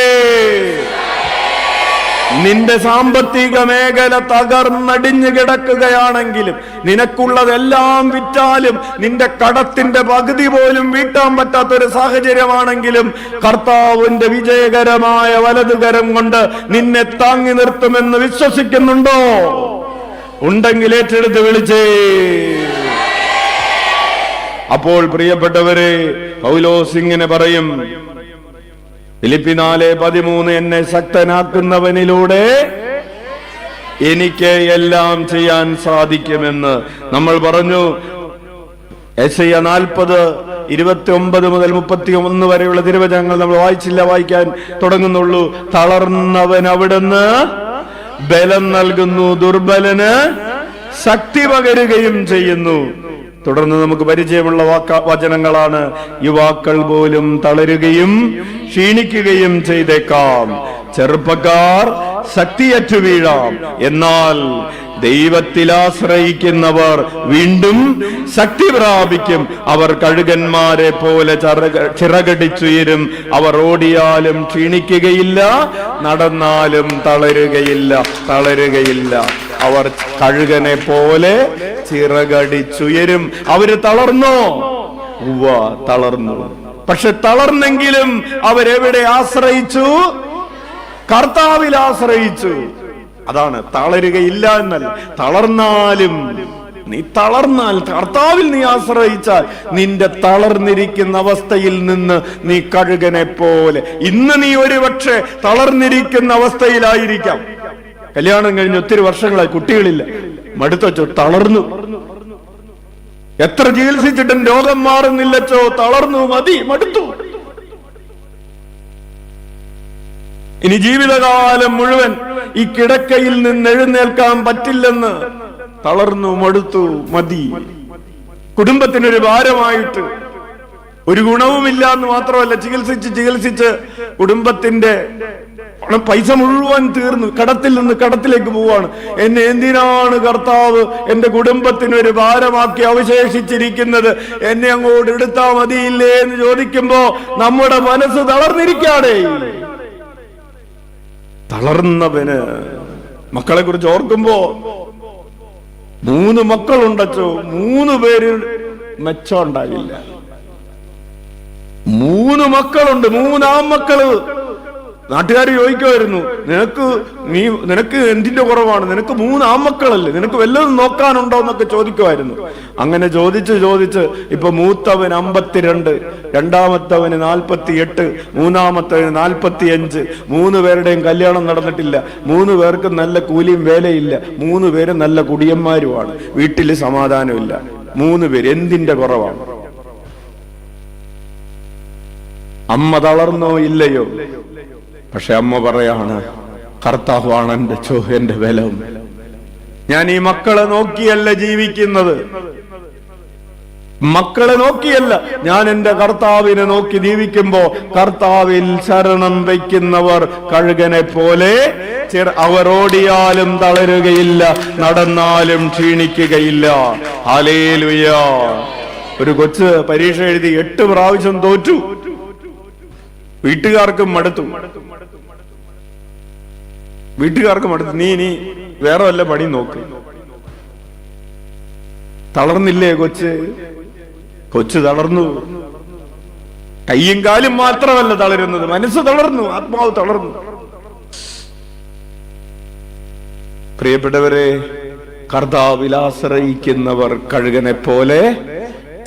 [SPEAKER 1] നിന്റെ സാമ്പത്തിക മേഖല തകർന്നടിഞ്ഞു കിടക്കുകയാണെങ്കിലും, നിനക്കുള്ളതെല്ലാം വിറ്റാലും നിന്റെ കടത്തിന്റെ പകുതി പോലും വീട്ടാൻ പറ്റാത്തൊരു സാഹചര്യമാണെങ്കിലും, കർത്താവിന്റെ വിജയകരമായ വലതുകരം കൊണ്ട് നിന്നെ താങ്ങി നിർത്തുമെന്ന് വിശ്വസിക്കുന്നുണ്ടോ? ഉണ്ടെങ്കിൽ ഏറ്റെടുത്ത് വിളിച്ചേ. അപ്പോൾ പ്രിയപ്പെട്ടവരെ, പൗലോസ് ഇങ്ങനെ പറയും, ഫിലിപ്പി 4:13, എന്നെ ശക്തനാക്കുന്നവനിലൂടെ എനിക്ക് എല്ലാം ചെയ്യാൻ സാധിക്കുമെന്ന് നമ്മൾ പറഞ്ഞു. യെശയ്യാ 40:29 മുതൽ 31 വരെയുള്ള തിരുവചനങ്ങൾ നമ്മൾ വായിച്ചില്ല, വായിക്കാൻ തുടങ്ങുന്നുള്ളൂ. തളർന്നവൻ അവിടുന്ന് ബലം നൽകുന്നു, ദുർബലന് ശക്തി പകരുകയും ചെയ്യുന്നു. തുടർന്ന് നമുക്ക് പരിചയമുള്ള വചനങ്ങളാണ്. യുവാക്കൾ പോലും തളരുകയും ക്ഷീണിക്കുകയും ചെയ്തേക്കാം, ചെറുപ്പക്കാർ ശക്തിയറ്റു വീഴാം, എന്നാൽ ദൈവത്തിൽ ആശ്രയിക്കുന്നവർ വീണ്ടും ശക്തി പ്രാപിക്കും. അവർ കഴുകന്മാരെ പോലെ ചിറകടിച്ചുയരും. അവർ ഓടിയാലും ക്ഷീണിക്കുകയില്ല, നടന്നാലും തളരുകയില്ല. അവർ കഴുകനെ പോലെ ചിറകടിച്ചുയരും. അവര് തളർന്നോ? തളർന്നു. പക്ഷെ തളർന്നെങ്കിലും അവരെവിടെ ആശ്രയിച്ചു? കർത്താവിൽ ആശ്രയിച്ചു. അതാണ് തളരുകയില്ല എന്നല്ല. തളർന്നാലും തളർന്നാൽ കർത്താവിൽ ആശ്രയിച്ചാൽ നിന്റെ തളർന്നിരിക്കുന്ന അവസ്ഥയിൽ നിന്ന് നീ കഴുകനെ പോലെ. ഇന്ന് നീ ഒരുപക്ഷെ തളർന്നിരിക്കുന്ന അവസ്ഥയിലായിരിക്കാം. കല്യാണം കഴിഞ്ഞ് ഒത്തിരി വർഷങ്ങളായി, കുട്ടികളില്ല, മടുത്തച്ചോ, തളർന്നു. എത്ര ചികിത്സിച്ചിട്ടും രോഗം മാറുന്നില്ലച്ചോ, തളർന്നു, മടുത്തു. ഇനി ജീവിതകാലം മുഴുവൻ ഈ കിടക്കയിൽ നിന്ന് എഴുന്നേൽക്കാൻ പറ്റില്ലെന്ന് തളർന്നു, മടുത്തു, മതി. കുടുംബത്തിനൊരു ഭാരമായിട്ട്, ഒരു ഗുണവുമില്ല എന്ന് മാത്രമല്ല, ചികിത്സിച്ച് കുടുംബത്തിന്റെ പൈസ മുഴുവൻ തീർന്നു, കടത്തിൽ നിന്ന് കടത്തിലേക്ക് പോവാണ്. എന്നെ എന്തിനാണ് കർത്താവ് എന്റെ കുടുംബത്തിനൊരു ഭാരമാക്കി അവശേഷിച്ചിരിക്കുന്നത്? എന്നെ അങ്ങോട്ട് എടുത്താ മതിയില്ലേ എന്ന് ചോദിക്കുമ്പോ നമ്മുടെ മനസ്സ് തളർന്നിരിക്കാടേ. തളർന്നവന് മക്കളെ കുറിച്ച് ഓർക്കുമ്പോ 3 മക്കളുണ്ടച്ചോ, 3 പേര് മെച്ചം ഉണ്ടാകില്ല. 3 മക്കളുണ്ട്, 3 ആൺമക്കള്. നാട്ടുകാർ ചോദിക്കുമായിരുന്നു, നിനക്ക് എന്തിന്റെ കുറവാണ്? നിനക്ക് 3 ആൺമക്കളല്ലേ, നിനക്ക് വല്ലതും നോക്കാനുണ്ടോ എന്നൊക്കെ ചോദിക്കുമായിരുന്നു. അങ്ങനെ ചോദിച്ച് ഇപ്പൊ മൂത്തവൻ 52, രണ്ടാമത്തവന് 48, മൂന്നാമത്തവന് 45. 3 പേരുടെയും കല്യാണം നടന്നിട്ടില്ല. 3 പേർക്കും നല്ല കൂലിയും വേലയില്ല. 3 പേരും നല്ല കുടിയന്മാരുമാണ്. വീട്ടില് സമാധാനമില്ല. 3 പേര് എന്തിന്റെ കുറവാണ്? അമ്മ തളർന്നോ? ഇല്ലയോ? പക്ഷെ അമ്മ പറയാണ്, കർത്താവാണ് എന്റെ ബലം. ഞാൻ ഈ മക്കളെ നോക്കിയല്ല ജീവിക്കുന്നത്, മക്കളെ നോക്കിയല്ല, ഞാൻ എന്റെ കർത്താവിനെ നോക്കി ജീവിക്കുമ്പോ കർത്താവിൽ ശരണം വയ്ക്കുന്നവർ കഴുകനെ പോലെ അവർ ഓടിയാലും തളരുകയില്ല, നടന്നാലും ക്ഷീണിക്കുകയില്ല. ഹല്ലേലൂയ. ഒരു കൊച്ച് പരീക്ഷ എഴുതി 8 പ്രാവശ്യം തോറ്റു. വീട്ടുകാർക്കും മടുത്തു. നീ വേറെ വല്ല പണി നോക്ക്. തളർന്നില്ലേ കൊച്ച് തളർന്നു. കയ്യും കാലും മാത്രമല്ല തളരുന്നത്, മനസ്സ് തളർന്നു, ആത്മാവ് തളർന്നു. പ്രിയപ്പെട്ടവരെ, കർത്താവിൽ ആശ്രയിക്കുന്നവർ കഴുകനെ പോലെ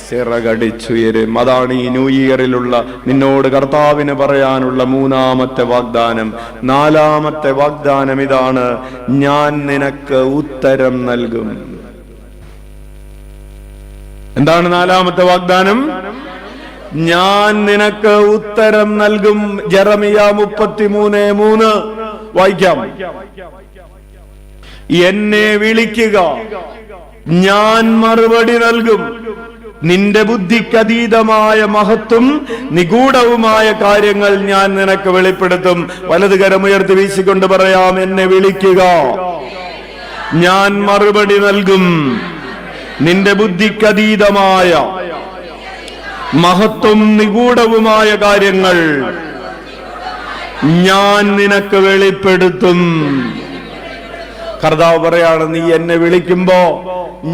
[SPEAKER 1] ചിറകടിച്ചുയരും. അതാണ് ഈ ന്യൂ ഇയറിലുള്ള നിന്നോട് കർത്താവിന് പറയാനുള്ള 3ാമത്തെ വാഗ്ദാനം. 4ാമത്തെ വാഗ്ദാനം ഇതാണ്: ഞാൻ നിനക്ക് ഉത്തരം നൽകും. എന്താണ് 4ാമത്തെ വാഗ്ദാനം? ഞാൻ നിനക്ക് ഉത്തരം നൽകും. ജെറമിയ 33:3 വായിക്കാം. എന്നെ വിളിക്കുക, ഞാൻ മറുപടി നൽകും. നിന്റെ ബുദ്ധിക്കതീതമായ മഹത്വം നിഗൂഢവുമായ കാര്യങ്ങൾ ഞാൻ നിനക്ക് വെളിപ്പെടുത്തും. വലതുകരമുയർത്തി വീശിക്കൊണ്ട് പറയാം, എന്നെ വിളിക്കുക, ഞാൻ മറുപടി നൽകും. നിന്റെ ബുദ്ധിക്കതീതമായ മഹത്വം നിഗൂഢവുമായ കാര്യങ്ങൾ ഞാൻ നിനക്ക് വെളിപ്പെടുത്തും. കർത്താവ് പറയാണ്, നീ എന്നെ വിളിക്കുമ്പോ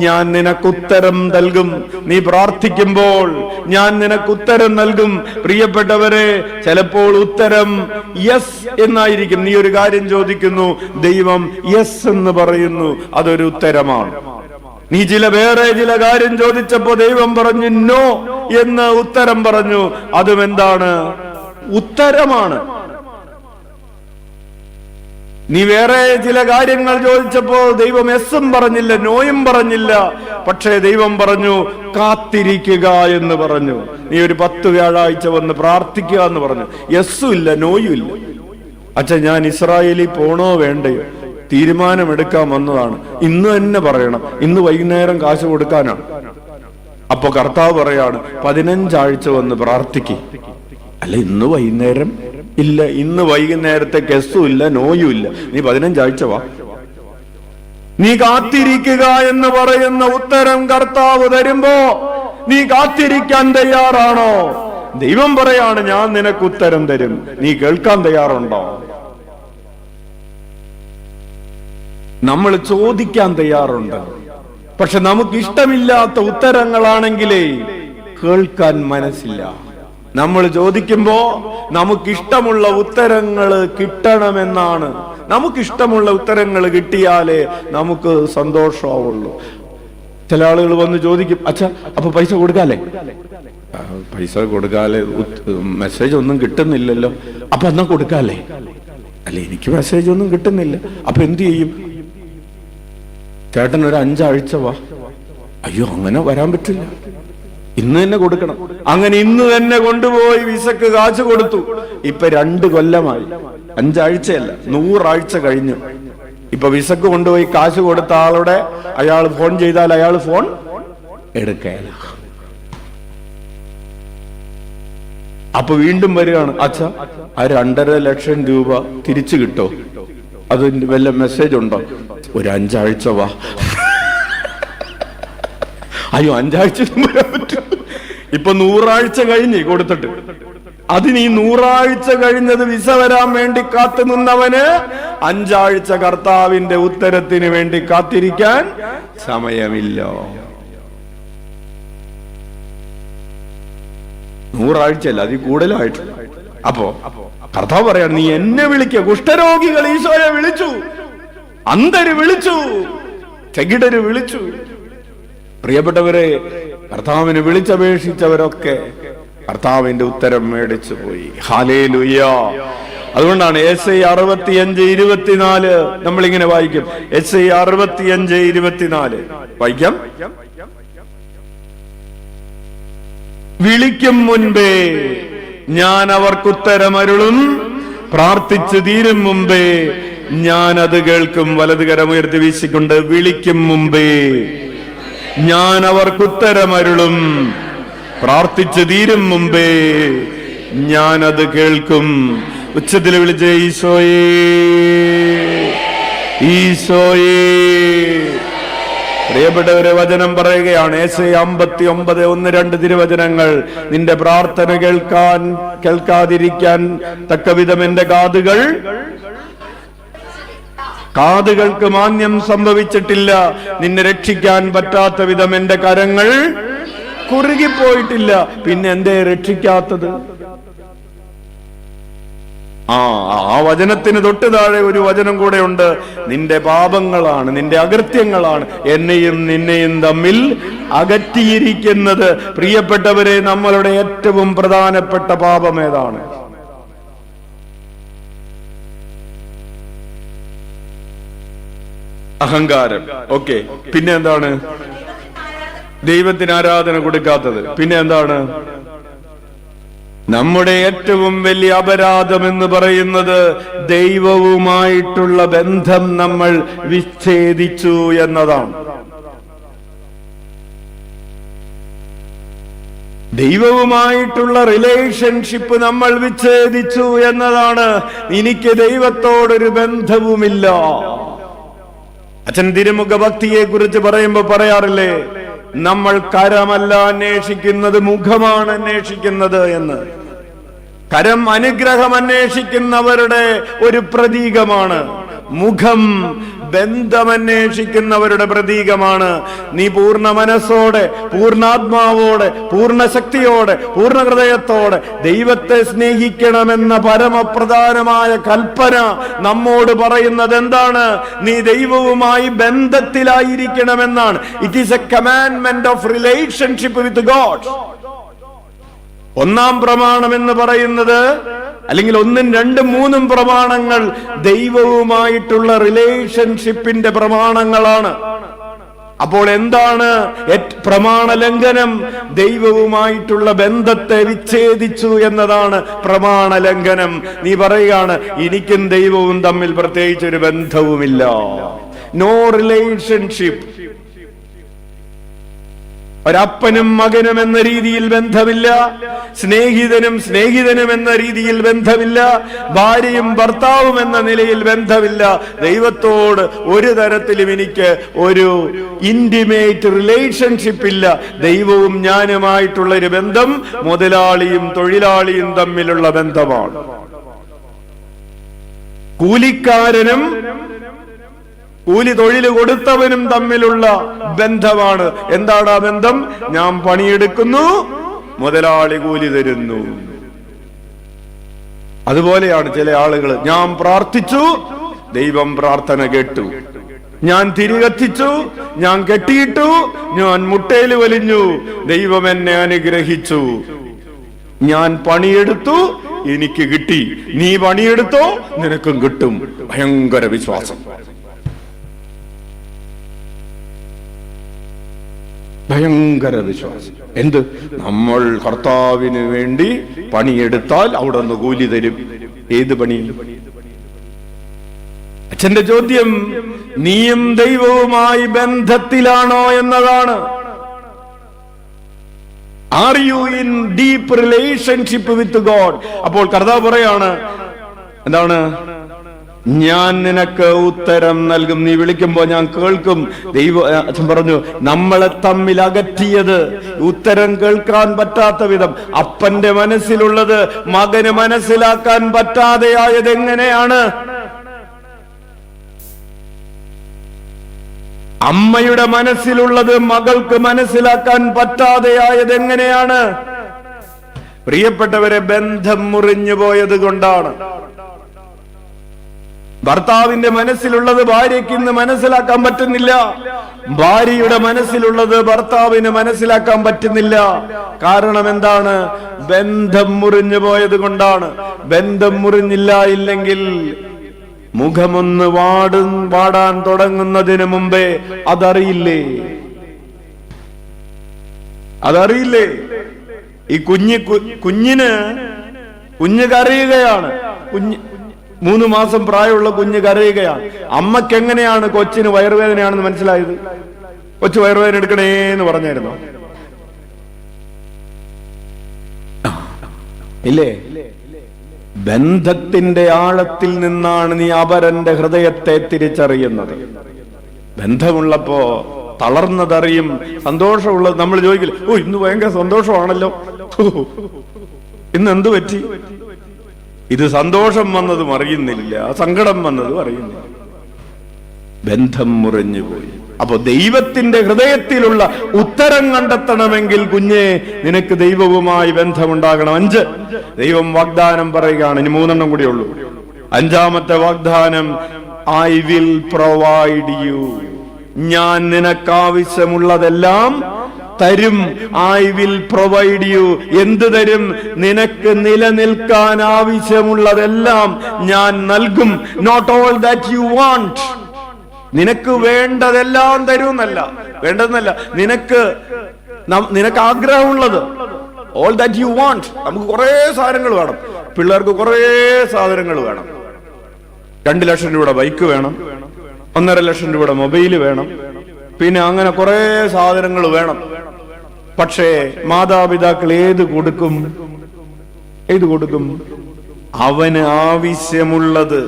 [SPEAKER 1] ഞാൻ നിനക്ക് ഉത്തരം നൽകും. നീ പ്രാർത്ഥിക്കുമ്പോൾ ഞാൻ നിനക്ക് ഉത്തരം നൽകും. പ്രിയപ്പെട്ടവരെ, ചിലപ്പോൾ ഉത്തരം യെസ് എന്നായിരിക്കും. നീ ഒരു കാര്യം ചോദിക്കുന്നു, ദൈവം യെസ് എന്ന് പറയുന്നു, അതൊരു ഉത്തരമാണ്. നീ വേറെ ചില കാര്യം ചോദിച്ചപ്പോ ദൈവം പറഞ്ഞു നോ എന്ന് ഉത്തരം പറഞ്ഞു, അതും എന്താണ്? ഉത്തരമാണ്. നീ വേറെ ചില കാര്യങ്ങൾ ചോദിച്ചപ്പോ ദൈവം എസ്സും പറഞ്ഞില്ല, നോയും പറഞ്ഞില്ല. പക്ഷേ ദൈവം പറഞ്ഞു കാത്തിരിക്കുക എന്ന് പറഞ്ഞു. നീ ഒരു 10 വ്യാഴാഴ്ച വന്ന് പ്രാർത്ഥിക്കുക എന്ന് പറഞ്ഞു. എസ്സും ഇല്ല, നോയും ഇല്ല. അച്ഛാ, ഞാൻ ഇസ്രായേലിൽ പോണോ വേണ്ടയോ? തീരുമാനമെടുക്കാൻ വന്നതാണ്. ഇന്ന് തന്നെ പറയണം, ഇന്ന് വൈകുന്നേരം കാശ് കൊടുക്കാനാണ്. അപ്പൊ കർത്താവ് പറയാണ് 15 ആഴ്ച വന്ന് പ്രാർത്ഥിക്ക്. അല്ല, ഇന്ന് വൈകുന്നേരം ഇല്ല, ഇന്ന് വൈകുന്നേരത്തെ കെസ്സും ഇല്ല, നോയും ഇല്ല, നീ 15 ആഴ്ച വാ. നീ കാത്തിരിക്കുക എന്ന് പറയുന്ന ഉത്തരം കർത്താവ് തരുമ്പോ നീ കാത്തിരിക്കാൻ തയ്യാറാണോ? ദൈവം പറയാണ്, ഞാൻ നിനക്ക് ഉത്തരം തരും, നീ കേൾക്കാൻ തയ്യാറുണ്ടോ? നമ്മൾ ചോദിക്കാൻ തയ്യാറുണ്ട്. പക്ഷെ നമുക്ക് ഇഷ്ടമില്ലാത്ത ഉത്തരങ്ങളാണെങ്കിലേ കേൾക്കാൻ മനസ്സില്ല. നമ്മൾ ചോദിക്കുമ്പോ നമുക്കിഷ്ടമുള്ള ഉത്തരങ്ങൾ കിട്ടണമെന്നാണ്. നമുക്കിഷ്ടമുള്ള ഉത്തരങ്ങൾ കിട്ടിയാലേ നമുക്ക് സന്തോഷമാവുള്ളൂ. ചില ആളുകൾ വന്ന് ചോദിക്കും, അച്ഛാ അപ്പൊ പൈസ കൊടുക്കാല്ലേ? പൈസ കൊടുക്കാല്ലേ, മെസ്സേജ് ഒന്നും കിട്ടുന്നില്ലല്ലോ. അപ്പൊ എന്നാ കൊടുക്കാല്ലേ? അല്ല, എനിക്ക് മെസ്സേജ് ഒന്നും കിട്ടുന്നില്ല. അപ്പൊ എന്ത് ചെയ്യും? ചേട്ടൻ ഒരു 5 ആഴ്ച വാ. അയ്യോ, അങ്ങനെ വരാൻ പറ്റില്ല, ഇന്ന് തന്നെ കൊടുക്കണം. അങ്ങനെ ഇന്ന് തന്നെ കൊണ്ടുപോയി വിസക്ക് കാശ് കൊടുത്തു. ഇപ്പൊ 2 കൊല്ലമായി. 5 ആഴ്ചയല്ല, 100 ആഴ്ച കഴിഞ്ഞു. ഇപ്പൊ വിസക്ക് കൊണ്ടുപോയി കാശ് കൊടുത്ത ആളുടെ അയാൾ ഫോൺ ചെയ്താൽ അയാൾ ഫോൺ എടുക്കുകയില്ല. അപ്പൊ വീണ്ടും വരികയാണ്, അച്ഛാ ആ 2.5 ലക്ഷം രൂപ തിരിച്ചു കിട്ടോ? അതിന് വല്ല മെസ്സേജ് ഉണ്ടോ? ഒരു 5 ആഴ്ച വാ. അയ്യോ, 5 ആഴ്ച വരാൻ പറ്റും. ഇപ്പൊ 100 ആഴ്ച കഴിഞ്ഞ് കൊടുത്തിട്ട്. അതിന് ഈ 100 ആഴ്ച കഴിഞ്ഞത് വിസ വരാൻ വേണ്ടി കാത്തു നിന്നവന് 5 ആഴ്ച കർത്താവിന്റെ ഉത്തരത്തിന് വേണ്ടി കാത്തിരിക്കാൻ സമയമില്ല. 100 ആഴ്ചയല്ല, അതിൽ കൂടുതലായിട്ട്. അപ്പോ കർത്താവ് പറയാണ്, നീ എന്നെ വിളിക്കുക. കുഷ്ഠരോഗികൾ ഈശോയെ വിളിച്ചു, അന്ധര് വിളിച്ചു, ചെകിടര് വിളിച്ചു. പ്രിയപ്പെട്ടവരെ, കർത്താവിനെ വിളിച്ചപേക്ഷിച്ചവരൊക്കെ കർത്താവിന്റെ ഉത്തരം മേടിച്ചു പോയി. ഹല്ലേലൂയ. അതുകൊണ്ടാണ് യെശയ്യാ 65:24 നമ്മളിങ്ങനെ വായിക്കും. യെശയ്യാ 65:24 വായിക്കാം. വിളിക്കും മുൻപേ ഞാൻ അവർക്കുത്തരമരുളും, പ്രാർത്ഥിച്ചു തീരും മുമ്പേ ഞാൻ അത് കേൾക്കും. വലതുകരമുയർത്തി വീശിക്കൊണ്ട്, വിളിക്കും മുമ്പേ ഞാൻ അവർക്കുത്തരമരുളും, പ്രാർത്ഥിച്ചു തീരും മുമ്പേ ഞാൻ അത് കേൾക്കും. ഉച്ചത്തിൽ വിളിച്ച് ഈശോയേ, ഈശോയേ. പ്രിയപ്പെട്ടവരെ, വചനം പറയുകയാണ്. യെശയ്യാ 59:1-2 തിരുവചനങ്ങൾ. നിന്റെ പ്രാർത്ഥന കേൾക്കാതിരിക്കാൻ തക്കവിധം എന്റെ കാതുകൾക്ക് മാന്യം സംഭവിച്ചിട്ടില്ല. നിന്നെ രക്ഷിക്കാൻ പറ്റാത്ത വിധം എന്റെ കരങ്ങൾ കുറുകിപ്പോയിട്ടില്ല. പിന്നെ എന്തേ രക്ഷിക്കാത്തത്? ആ വചനത്തിന് തൊട്ട് താഴെ ഒരു വചനം കൂടെ ഉണ്ട്. നിന്റെ പാപങ്ങളാണ്, നിന്റെ അകൃത്യങ്ങളാണ് എന്നെയും നിന്നെയും തമ്മിൽ അകറ്റിയിരിക്കുന്നത്. പ്രിയപ്പെട്ടവരെ, നമ്മളുടെ ഏറ്റവും പ്രധാനപ്പെട്ട പാപം ഏതാണ്? അഹങ്കാരം. ഓക്കെ, പിന്നെ എന്താണ്? ദൈവത്തിന് ആരാധന കൊടുക്കാത്തത്. പിന്നെ എന്താണ്? നമ്മുടെ ഏറ്റവും വലിയ അപരാധം എന്ന് പറയുന്നത് ദൈവവുമായിട്ടുള്ള ബന്ധം നമ്മൾ വിച്ഛേദിച്ചു എന്നതാണ്. ദൈവവുമായിട്ടുള്ള റിലേഷൻഷിപ്പ് നമ്മൾ വിച്ഛേദിച്ചു എന്നതാണ്. എനിക്ക് ദൈവത്തോടൊരു ബന്ധവുമില്ല. അച്ഛൻ തിരുമുഖ ഭക്തിയെ കുറിച്ച് പറയുമ്പോ പറയാറില്ലേ, നമ്മൾ കരമല്ല അന്വേഷിക്കുന്നത്, മുഖമാണ് അന്വേഷിക്കുന്നത് എന്ന്. കരം അനുഗ്രഹം അന്വേഷിക്കുന്നവരുടെ ഒരു പ്രതീകമാണ്. മുഖം ബന്ധമന്വേഷിക്കുന്നവരുടെ പ്രതീകമാണ്. നീ പൂർണ്ണ മനസ്സോടെ, പൂർണ്ണാത്മാവോടെ, പൂർണ്ണ ശക്തിയോടെ, പൂർണ്ണ ഹൃദയത്തോടെ ദൈവത്തെ സ്നേഹിക്കണമെന്ന പരമപ്രധാനമായ കൽപ്പന നമ്മോട് പറയുന്നത് എന്താണ്? നീ ദൈവവുമായി ബന്ധത്തിലായിരിക്കണമെന്നാണ്. It is a commandment of relationship with God. ഒന്നാം പ്രമാണം എന്ന് പറയുന്നത്, അല്ലെങ്കിൽ 1, 2, 3 പ്രമാണങ്ങൾ ദൈവവുമായിട്ടുള്ള റിലേഷൻഷിപ്പിന്റെ പ്രമാണങ്ങളാണ്. അപ്പോൾ എന്താണ് പ്രമാണ ലംഘനം? ദൈവവുമായിട്ടുള്ള ബന്ധത്തെ വിച്ഛേദിച്ചു എന്നതാണ് പ്രമാണ ലംഘനം. നീ പറയുകയാണ് എനിക്കും ദൈവവും തമ്മിൽ പ്രത്യേകിച്ച് ഒരു ബന്ധവുമില്ല, നോ റിലേഷൻഷിപ്പ്. ഒരപ്പനും മകനും എന്ന രീതിയിൽ ബന്ധമില്ല, സ്നേഹിതനും എന്ന രീതിയിൽ ബന്ധമില്ല, ഭാര്യയും ഭർത്താവും എന്ന നിലയിൽ ബന്ധമില്ല. ദൈവത്തോട് ഒരു തരത്തിലും എനിക്ക് ഒരു ഇന്റിമേറ്റ് റിലേഷൻഷിപ്പ് ഇല്ല. ദൈവവും ഞാനുമായിട്ടുള്ള ഒരു ബന്ധം മുതലാളിയും തൊഴിലാളിയും തമ്മിലുള്ള ബന്ധമാണ്. കൂലിക്കാരനും കൂലി തൊഴിൽ കൊടുത്തവനും തമ്മിലുള്ള ബന്ധമാണ്. എന്താണ് ആ ബന്ധം? ഞാൻ പണിയെടുക്കുന്നു, മുതലാളി കൂലി തരുന്നു. അതുപോലെയാണ് ചില ആളുകൾ. ഞാൻ പ്രാർത്ഥിച്ചു, ദൈവം പ്രാർത്ഥന കേട്ടു. ഞാൻ തിരികത്തിച്ചു, ഞാൻ കെട്ടിയിട്ടു, ഞാൻ മുട്ടയിൽ വലിഞ്ഞു, ദൈവം എന്നെ അനുഗ്രഹിച്ചു. ഞാൻ പണിയെടുത്തു, എനിക്ക് കിട്ടി. നീ പണിയെടുത്തോ, നിനക്കും കിട്ടും. ഭയങ്കര വിശ്വാസം, ഭയങ്കര വിശ്വാസം. എന്ത്? നമ്മൾ കർത്താവിന് വേണ്ടി പണിയെടുത്താൽ അവിടെ നിന്ന് കൂലി തരും. ഏത് പണി? അച്ഛന്റെ ചോദ്യം നീയും ദൈവവുമായി ബന്ധത്തിലാണോ എന്നതാണ്. Are you in deep relationship with God? അപ്പോൾ കർത്താവ് പറയാണ്, എന്താണ്? ഞാൻ നിനക്ക് ഉത്തരം നൽകും. നീ വിളിക്കുമ്പോ ഞാൻ കേൾക്കും. അച്ഛൻ പറഞ്ഞു, നമ്മളെ തമ്മിൽ അകറ്റിയത്, ഉത്തരം കേൾക്കാൻ പറ്റാത്ത വിധം അപ്പന്റെ മനസ്സിലുള്ളത് മകന് മനസ്സിലാക്കാൻ പറ്റാതെയായത് എങ്ങനെയാണ്? അമ്മയുടെ മനസ്സിലുള്ളത് മകൾക്ക് മനസ്സിലാക്കാൻ പറ്റാതെയായത് എങ്ങനെയാണ്? പ്രിയപ്പെട്ടവരെ, ബന്ധം മുറിഞ്ഞു പോയത് കൊണ്ടാണ്. ഭർത്താവിന്റെ മനസ്സിലുള്ളത് ഭാര്യയ്ക്ക് ഇന്ന് മനസ്സിലാക്കാൻ പറ്റുന്നില്ല. ഭാര്യയുടെ മനസ്സിലുള്ളത് ഭർത്താവിന് മനസ്സിലാക്കാൻ പറ്റുന്നില്ല. കാരണം എന്താണ്? ബന്ധം മുറിഞ്ഞു പോയത് കൊണ്ടാണ്. ബന്ധം ഇല്ലെങ്കിൽ മുഖമൊന്ന് വാടാൻ തുടങ്ങുന്നതിന് മുമ്പേ അതറിയില്ലേ? ഈ കുഞ്ഞ് കരയുകയാണ്. 3 മാസം പ്രായമുള്ള കുഞ്ഞ് കരയുകയാണ്. അമ്മക്ക് എങ്ങനെയാണ് കൊച്ചിന് വയറുവേദനയാണെന്ന് മനസ്സിലായത്? കൊച്ചു വയറുവേദന എടുക്കണേന്ന് പറഞ്ഞായിരുന്നോ? ഇല്ലേ? ബന്ധത്തിന്റെ ആഴത്തിൽ നിന്നാണ് നീ അപരന്റെ ഹൃദയത്തെ തിരിച്ചറിയുന്നത്. ബന്ധമുള്ളപ്പോ തളർന്നതറിയും, സന്തോഷമുള്ളത് നമ്മൾ ചോദിക്കില്ല, ഓ ഇന്ന് ഭയങ്കര സന്തോഷമാണല്ലോ, ഇന്ന് എന്തു പറ്റി? ഇത് സന്തോഷം വന്നതും അറിയുന്നില്ല, സങ്കടം വന്നതും അറിയുന്നില്ല. ബന്ധം മുറിഞ്ഞു പോയി. അപ്പൊ ദൈവത്തിന്റെ ഹൃദയത്തിലുള്ള ഉത്തരം കണ്ടെത്തണമെങ്കിൽ കുഞ്ഞെ, നിനക്ക് ദൈവവുമായി ബന്ധമുണ്ടാകണം. 5 ദൈവം വാഗ്ദാനം പറയുകയാണ്. ഇനി 3 കൂടി ഉള്ളൂ. 5ാമത്തെ വാഗ്ദാനം, ഐ വിൽ പ്രൊവൈഡ് യു. ഞാൻ നിനക്കാവശ്യമുള്ളതെല്ലാം തരും. I will provide you. എന്ത് തരും? നിനക്ക് നിലനിൽക്കാൻ ആവശ്യമുള്ളതെല്ലാം ഞാൻ നൽകും. Not all that you want. നിനക്ക് വേണ്ടതെല്ലാം തരുമെന്നല്ല, വേണ്ടതെന്നല്ല, നിനക്ക് ആഗ്രഹമുള്ളത്, ഓൾ ദാറ്റ് യു വാണ്ട്. നമുക്ക് കുറെ സാധനങ്ങൾ വേണം. പിള്ളേർക്ക് കുറെ സാധനങ്ങൾ വേണം. 2 ലക്ഷം രൂപയുടെ ബൈക്ക് വേണം, 1.5 ലക്ഷം രൂപയുടെ മൊബൈൽ വേണം, പിന്നെ അങ്ങനെ കുറെ സാധനങ്ങൾ വേണം. പക്ഷേ മാതാപിതാക്കൾ ഏത് കൊടുക്കും? അവന് ആവശ്യമുള്ളത്,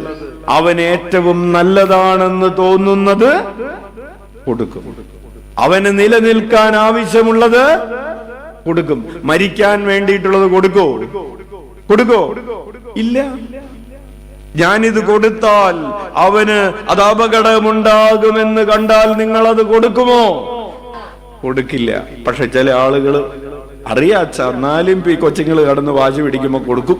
[SPEAKER 1] അവന് ഏറ്റവും നല്ലതാണെന്ന് തോന്നുന്നത് കൊടുക്കും. അവന് നിലനിൽക്കാൻ ആവശ്യമുള്ളത് കൊടുക്കും. മരിക്കാൻ വേണ്ടിയിട്ടുള്ളത് കൊടുക്കോ? ഇല്ല. ഞാനിത് കൊടുത്താൽ അവന് അത് അപകടമുണ്ടാകുമെന്ന് കണ്ടാൽ നിങ്ങൾ അത് കൊടുക്കുമോ? കൊടുക്കില്ല. പക്ഷെ ചില ആളുകൾ അറിയാച്ച, എന്നാലും ഈ കൊച്ചുങ്ങൾ കടന്ന് വാശി പിടിക്കുമ്പോ കൊടുക്കും.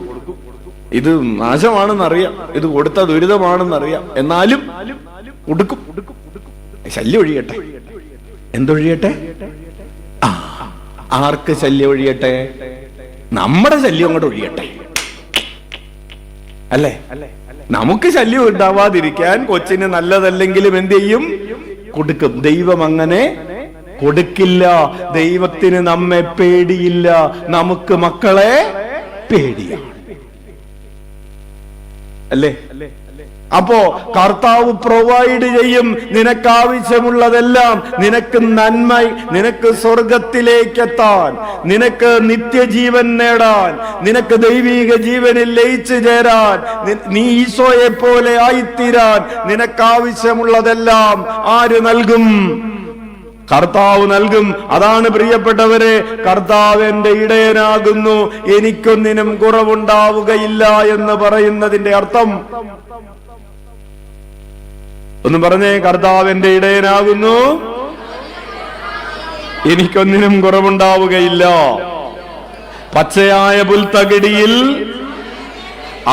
[SPEAKER 1] ഇത് നാശമാണെന്നറിയാം, ഇത് കൊടുത്ത ദുരിതമാണെന്നറിയാം, എന്നാലും കൊടുക്കും. ശല്യം ഒഴിയട്ടെ. എന്തൊഴിയട്ടെ? ആർക്ക് ശല്യം ഒഴിയട്ടെ? നമ്മുടെ ശല്യം അങ്ങോട്ട് ഒഴിയട്ടെ, അല്ലേ? നമുക്ക് ശല്യം ഉണ്ടാവാതിരിക്കാൻ കൊച്ചിന് നല്ലതല്ലെങ്കിലും എന്ത് ചെയ്യും? കൊടുക്കും. ദൈവം അങ്ങനെ കൊടുക്കില്ല. ദൈവത്തിന് നമ്മെ പേടിയില്ല, നമുക്ക് മക്കളെ പേടിയാണ്. അല്ലേ? അപ്പോ കർത്താവ് പ്രൊവൈഡ് ചെയ്യും. നിനക്ക് ആവശ്യമുള്ളതെല്ലാം, നിനക്ക് നന്മ, നിനക്ക് സ്വർഗത്തിലേക്ക് എത്താൻ, നിനക്ക് നിത്യജീവൻ നേടാൻ, നിനക്ക് ദൈവിക ജീവനിൽ ലയിച്ചു ചേരാൻ, നീ ഈശോയെ പോലെ ആയിത്തീരാൻ നിനക്ക് ആവശ്യമുള്ളതെല്ലാം ആര് നൽകും? കർത്താവ് നൽകും. അതാണ് പ്രിയപ്പെട്ടവരെ, കർത്താവ് എന്റെ ഇടയനാകുന്നു, എനിക്കൊന്നിനും കുറവുണ്ടാവുകയില്ല എന്ന് പറയുന്നതിന്റെ അർത്ഥം. ഒന്ന് പറഞ്ഞേ, കർത്താവ് എന്റെ ഇടയനാകുന്നു, എനിക്കൊന്നിനും കുറവുണ്ടാവുകയില്ല. പച്ചയായ പുൽത്തകിടിയിൽ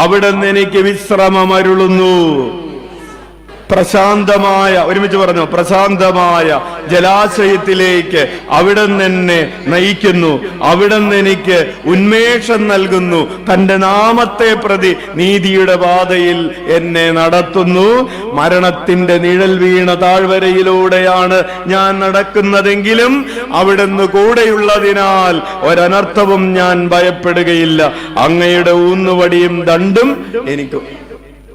[SPEAKER 1] അവിടുന്ന് എനിക്ക് വിശ്രമമരുളുന്നു. പ്രശാന്തമായ, ഒരുമിച്ച് പറഞ്ഞു, പ്രശാന്തമായ ജലാശയത്തിലേക്ക് അവിടുന്ന് എന്നെ നയിക്കുന്നു. അവിടുന്ന് എനിക്ക് ഉന്മേഷം നൽകുന്നു. തന്റെ നാമത്തെ പ്രതി നീതിയുടെ പാതയിൽ എന്നെ നടത്തുന്നു. മരണത്തിന്റെ നിഴൽ വീണ താഴ്വരയിലൂടെയാണ് ഞാൻ നടക്കുന്നതെങ്കിലും അവിടുന്ന് കൂടെയുള്ളതിനാൽ ഒരനർത്ഥവും ഞാൻ ഭയപ്പെടുകയില്ല. അങ്ങയുടെ ഊന്നുവടിയും ദണ്ഡും എനിക്ക്.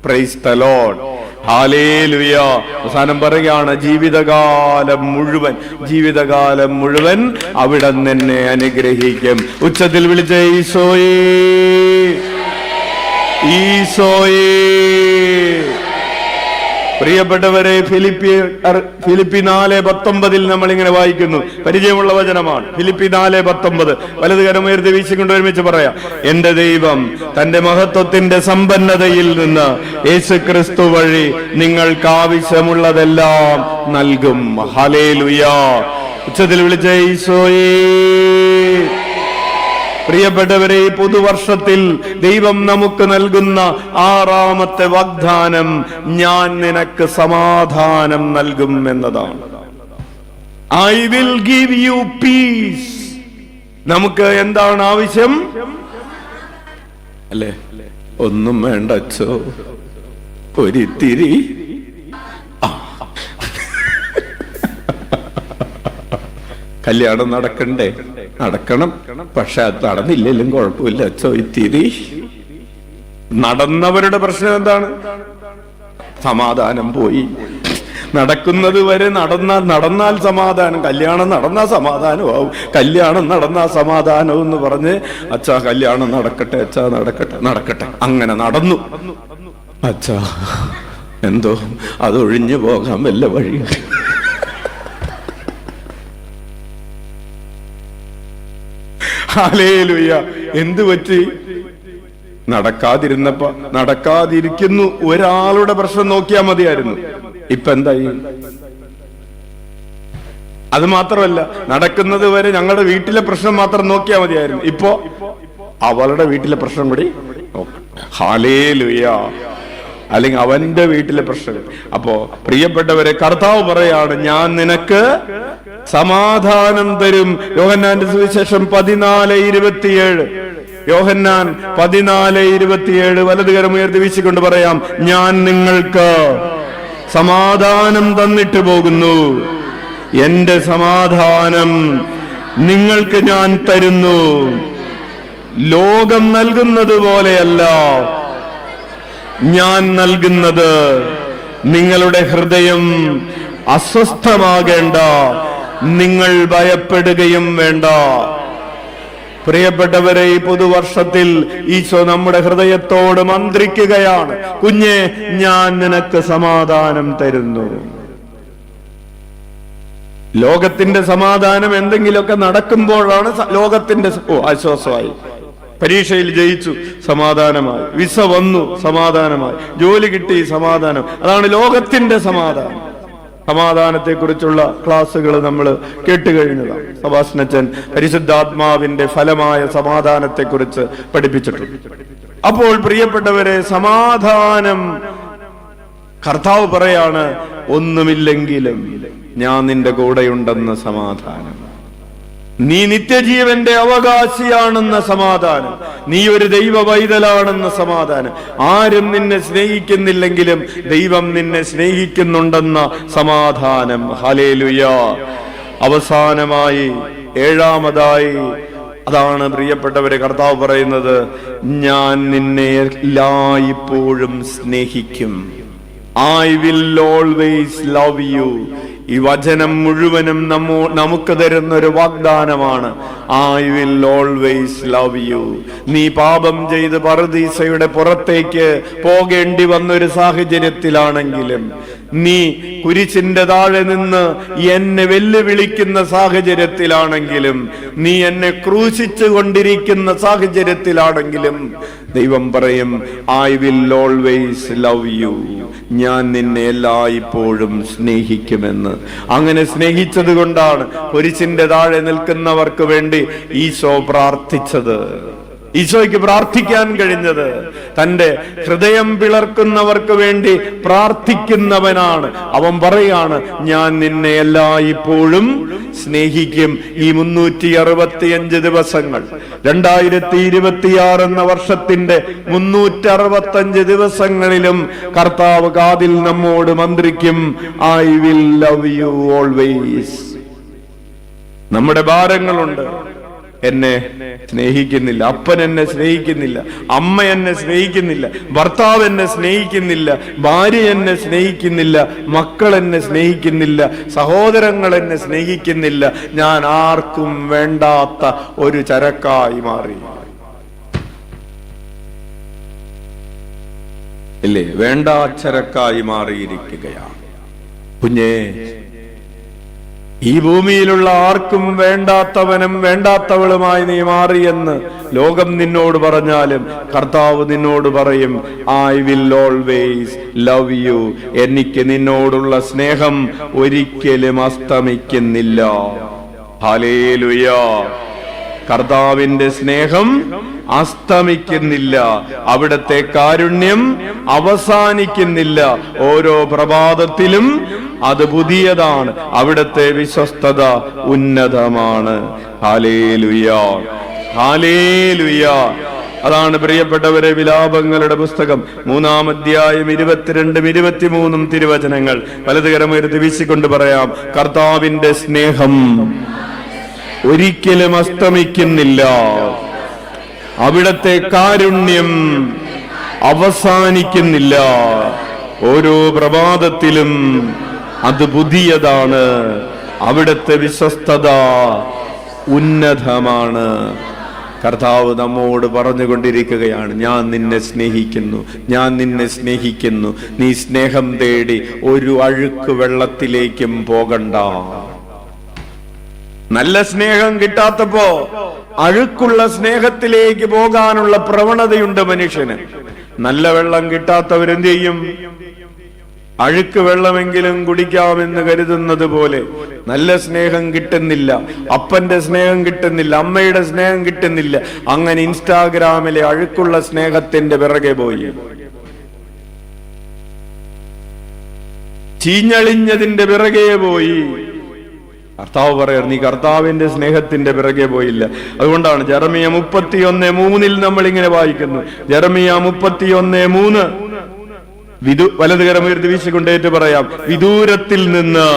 [SPEAKER 1] Price the Lord. ഹല്ലേലൂയ. അവസാനം പറയുകയാണ്, ജീവിതകാലം മുഴുവൻ അവിടുന്ന് എന്നെ അനുഗ്രഹിക്കും. ഉച്ചത്തിൽ വിളിച്ച ഈശോയേ, ഈശോയേ. പ്രിയപ്പെട്ടവരെ, ഫിലിപ്പി 4:19 നമ്മൾ ഇങ്ങനെ വായിക്കുന്നു. പരിചയമുള്ള വചനമാണ്. ഫിലിപ്പി 4:19. വലത് കരമുയർത്തി വീശിക്കൊണ്ട് ഒരുമിച്ച് പറയാം. എന്റെ ദൈവം തന്റെ മഹത്വത്തിന്റെ സമ്പന്നതയിൽ നിന്ന് യേശുക്രിസ്തു വഴി നിങ്ങൾക്ക് ആവശ്യമുള്ളതെല്ലാം നൽകും. ഹല്ലേലൂയ. ഉച്ചത്തിൽ വിളിച്ച ഈശോയേ. പ്രിയപ്പെട്ടവരെ, ഈ പുതുവർഷത്തിൽ ദൈവം നമുക്ക് നൽകുന്ന 6ാമത്തെ വാഗ്ദാനം, ഞാൻ നിനക്ക് സമാധാനം നൽകും എന്നതാണ്. I will give you piece. നമുക്ക് എന്താണ് ആവശ്യം? അല്ലേ? ഒന്നും വേണ്ട അച്ചോ, ഒരിത്തിരി. കല്യാണം നടക്കണ്ടേ? നടക്കണം. പക്ഷെ അത് നടന്നില്ലെങ്കിലും കുഴപ്പമില്ല അച്ചോ, ഇത്തിരി. നടന്നവരുടെ പ്രശ്നം എന്താണ്? സമാധാനം പോയി. നടക്കുന്നത് വരെ നടന്നാൽ സമാധാനം, കല്യാണം നടന്നാൽ സമാധാനമാവും, കല്യാണം നടന്നാൽ സമാധാനം എന്ന് പറഞ്ഞ് അച്ഛാ കല്യാണം നടക്കട്ടെ, അച്ഛാ നടക്കട്ടെ. അങ്ങനെ നടന്നു. അച്ഛാ എന്തോ അതൊഴിഞ്ഞു പോകാൻ വല്ല വഴി? ഹല്ലേലൂയ. എന്തു പറ്റി? നടക്കാതിരിക്കുന്നു. ഒരാളുടെ പ്രശ്നം നോക്കിയാൽ മതിയായിരുന്നു. ഇപ്പൊ എന്തായി? അത് മാത്രമല്ല, നടക്കുന്നത് വരെ ഞങ്ങളുടെ വീട്ടിലെ പ്രശ്നം മാത്രം നോക്കിയാൽ മതിയായിരുന്നു. ഇപ്പോ അവളുടെ വീട്ടിലെ പ്രശ്നം കൂടി. ഹല്ലേലൂയ. അല്ലെങ്കിൽ അവന്റെ വീട്ടിലെ പ്രശ്നം. അപ്പോ പ്രിയപ്പെട്ടവരെ, കർത്താവ് പറയാണ്, ഞാൻ നിനക്ക് സമാധാനം തരും. യോഹന്നാന്റെ സുവിശേഷം 14:27. യോഹന്നാൻ 14:27. വലത് കരം ഉയർത്തി വീശിക്കൊണ്ട് പറയാം, ഞാൻ നിങ്ങൾക്ക് സമാധാനം തന്നിട്ട് പോകുന്നു, എന്റെ സമാധാനം നിങ്ങൾക്ക് ഞാൻ തരുന്നു. ലോകം നൽകുന്നത് പോലെയല്ല ഞാൻ നൽകുന്നത്. നിങ്ങളുടെ ഹൃദയം അസ്വസ്ഥമാകേണ്ട, നിങ്ങൾ ഭയപ്പെടുകയും വേണ്ട. പ്രിയപ്പെട്ടവരെ, ഈ പുതുവർഷത്തിൽ ഈശോ നമ്മുടെ ഹൃദയത്തോട് മന്ത്രിക്കുകയാണ്, കുഞ്ഞെ ഞാൻ നിനക്ക് സമാധാനം തരുന്നു. ലോകത്തിന്റെ സമാധാനം എന്തെങ്കിലുമൊക്കെ നടക്കുമ്പോഴാണ് ലോകത്തിന്റെ ആശ്വാസമായി. പരീക്ഷയിൽ ജയിച്ചു, സമാധാനമായി. വിസ വന്നു, സമാധാനമായി. ജോലി കിട്ടി, സമാധാനം. അതാണ് ലോകത്തിന്റെ സമാധാനം. സമാധാനത്തെ കുറിച്ചുള്ള ക്ലാസ്സുകൾ നമ്മൾ കേട്ടുകഴിഞ്ഞതാണ്. സബാസ്നച്ചൻ പരിശുദ്ധാത്മാവിന്റെ ഫലമായ സമാധാനത്തെ കുറിച്ച് പഠിപ്പിച്ചിട്ടുണ്ട്. അപ്പോൾ പ്രിയപ്പെട്ടവരെ, സമാധാനം കർത്താവ് പറയാണ്, ഒന്നുമില്ലെങ്കിലും ഞാൻ നിന്റെ കൂടെയുണ്ടെന്ന സമാധാനം. നീ നിത്യജീവന്റെ അവകാശിയാണെന്ന സമാധാനം, നീ ഒരു ദൈവ പൈതലാണെന്ന സമാധാനം. ആരും നിന്നെ സ്നേഹിക്കുന്നില്ലെങ്കിലും ദൈവം നിന്നെ സ്നേഹിക്കുന്നുണ്ടെന്ന സമാധാനം. ഹല്ലേലൂയ. അവസാനമായി ഏഴാമതായി അതാണ് പ്രിയപ്പെട്ടവരെ കർത്താവ് പറയുന്നത്, ഞാൻ നിന്നെ എല്ലായ്പ്പോഴും സ്നേഹിക്കും. I will always love you. ഈ വചനം മുഴുവനും നമുക്ക് തരുന്ന ഒരു വാഗ്ദാനമാണ്. I will always love you. നീ പാപം ചെയ്ത് പറുദീസയുടെ പുറത്തേക്ക് പോകേണ്ടി വന്നൊരു സാഹചര്യത്തിലാണെങ്കിലും, നീ കുരിശിന്റെ താഴെ നിന്ന് എന്നെ വെല്ലുവിളിക്കുന്ന സാഹചര്യത്തിലാണെങ്കിലും, നീ എന്നെ ക്രൂശിച്ചു കൊണ്ടിരിക്കുന്ന സാഹചര്യത്തിലാണെങ്കിലും, ദൈവം പറയും I will always love you. ഞാൻ നിന്നെ എല്ലായ്പ്പോഴും സ്നേഹിക്കുമെന്ന്. അങ്ങനെ സ്നേഹിച്ചത് കൊണ്ടാണ് കുരിശിന്റെ താഴെ നിൽക്കുന്നവർക്ക് വേണ്ടി ഈശോ പ്രാർത്ഥിച്ചത്. ഈശോയ്ക്ക് പ്രാർത്ഥിക്കാൻ കഴിഞ്ഞത് തന്റെ ഹൃദയം പിളർക്കുന്നവർക്ക് വേണ്ടി പ്രാർത്ഥിക്കുന്നവനാണ്. അവൻ പറയാണ്, ഞാൻ നിന്നെ എല്ലായ്പ്പോഴും സ്നേഹിക്കും. ഈ 365 ദിവസങ്ങൾ 2026 എന്ന വർഷത്തിന്റെ 365 ദിവസങ്ങളിലും കർത്താവ് കാതിൽ നമ്മോട് മന്ത്രിക്കും, I will love you always. നമ്മുടെ ഭാരങ്ങളുണ്ട്. എന്നെ സ്നേഹിക്കുന്നില്ല, അപ്പൻ എന്നെ സ്നേഹിക്കുന്നില്ല, അമ്മ എന്നെ സ്നേഹിക്കുന്നില്ല, ഭർത്താവ് എന്നെ സ്നേഹിക്കുന്നില്ല, ഭാര്യ എന്നെ സ്നേഹിക്കുന്നില്ല, മക്കൾ എന്നെ സ്നേഹിക്കുന്നില്ല, സഹോദരങ്ങൾ എന്നെ സ്നേഹിക്കുന്നില്ല. ഞാൻ ആർക്കും വേണ്ടാത്ത ഒരു ചരക്കായി മാറി. ഇല്ലേ? വേണ്ട ചരക്കായി മാറിയിരിക്കുകയാണ്. കുഞ്ഞേ, ഈ ഭൂമിയിലുള്ള ആർക്കും വേണ്ടാത്തവനും വേണ്ടാത്തവളുമായി നീ മാറിയെന്ന് ലോകം നിന്നോട് പറഞ്ഞാലും കർത്താവ് നിന്നോട് പറയും, I will always love you. എനിക്ക് നിന്നോടുള്ള സ്നേഹം ഒരിക്കലും അസ്തമിക്കുന്നില്ല. ഹല്ലേലൂയ. കർത്താവിന്റെ സ്നേഹം അസ്തമിക്കുന്നില്ല. അവിടുത്തെ കാരുണ്യം അവസാനിക്കുന്നില്ല. ഓരോ പ്രഭാതത്തിലും അത് പുതിയതാണ്. അവിടുത്തെ വിശ്വസ്തത ഉന്നതമാണ്. Hallelujah, hallelujah. അതാണ് പ്രിയപ്പെട്ടവരെ വിലാപങ്ങളുടെ പുസ്തകം 3-ാം അധ്യായം 22, 23 തിരുവചനങ്ങൾ വലതുകരമുയർത്തി വീശിക്കൊണ്ട് പറയാം, കർത്താവിന്റെ സ്നേഹം ഒരിക്കലും അസ്തമിക്കുന്നില്ല. അവിടുത്തെ കാരുണ്യം അവസാനിക്കുന്നില്ല. ഓരോ പ്രഭാതത്തിലും അത് പുതിയതാണ്. അവിടുത്തെ വിശ്വസ്തത ഉന്നതമാണ്. കർത്താവ് നമ്മോട് പറഞ്ഞുകൊണ്ടിരിക്കുകയാണ്, ഞാൻ നിന്നെ സ്നേഹിക്കുന്നു, ഞാൻ നിന്നെ സ്നേഹിക്കുന്നു. നീ സ്നേഹം തേടി ഒരു അഴുക്ക് വെള്ളത്തിലേക്കും പോകണ്ട. നല്ല സ്നേഹം കിട്ടാത്തപ്പോ അഴുക്കുള്ള സ്നേഹത്തിലേക്ക് പോകാനുള്ള പ്രവണതയുണ്ട് മനുഷ്യന്. നല്ല വെള്ളം കിട്ടാത്തവരെന്ത് ചെയ്യും? അഴുക്ക് വെള്ളമെങ്കിലും കുടിക്കാമെന്ന് കരുതുന്നത് പോലെ. നല്ല സ്നേഹം കിട്ടുന്നില്ല, അപ്പന്റെ സ്നേഹം കിട്ടുന്നില്ല, അമ്മയുടെ സ്നേഹം കിട്ടുന്നില്ല. അങ്ങനെ ഇൻസ്റ്റാഗ്രാമിലെ അഴുക്കുള്ള സ്നേഹത്തിന്റെ പിറകെ പോയി, ചീഞ്ഞളിഞ്ഞതിന്റെ പിറകെ പോയി. കർത്താവ് പറയാറ്, നീ കർത്താവിന്റെ സ്നേഹത്തിന്റെ പിറകെ പോയില്ല. അതുകൊണ്ടാണ് ജെറമിയ 31:3 നമ്മൾ ഇങ്ങനെ വായിക്കുന്നു. ജെറമിയ 31:3 വലതുകരമുയർത്തി വീശിക്കൊണ്ടേറ്റ് പറയാം, വിദൂരത്തിൽ നിന്ന്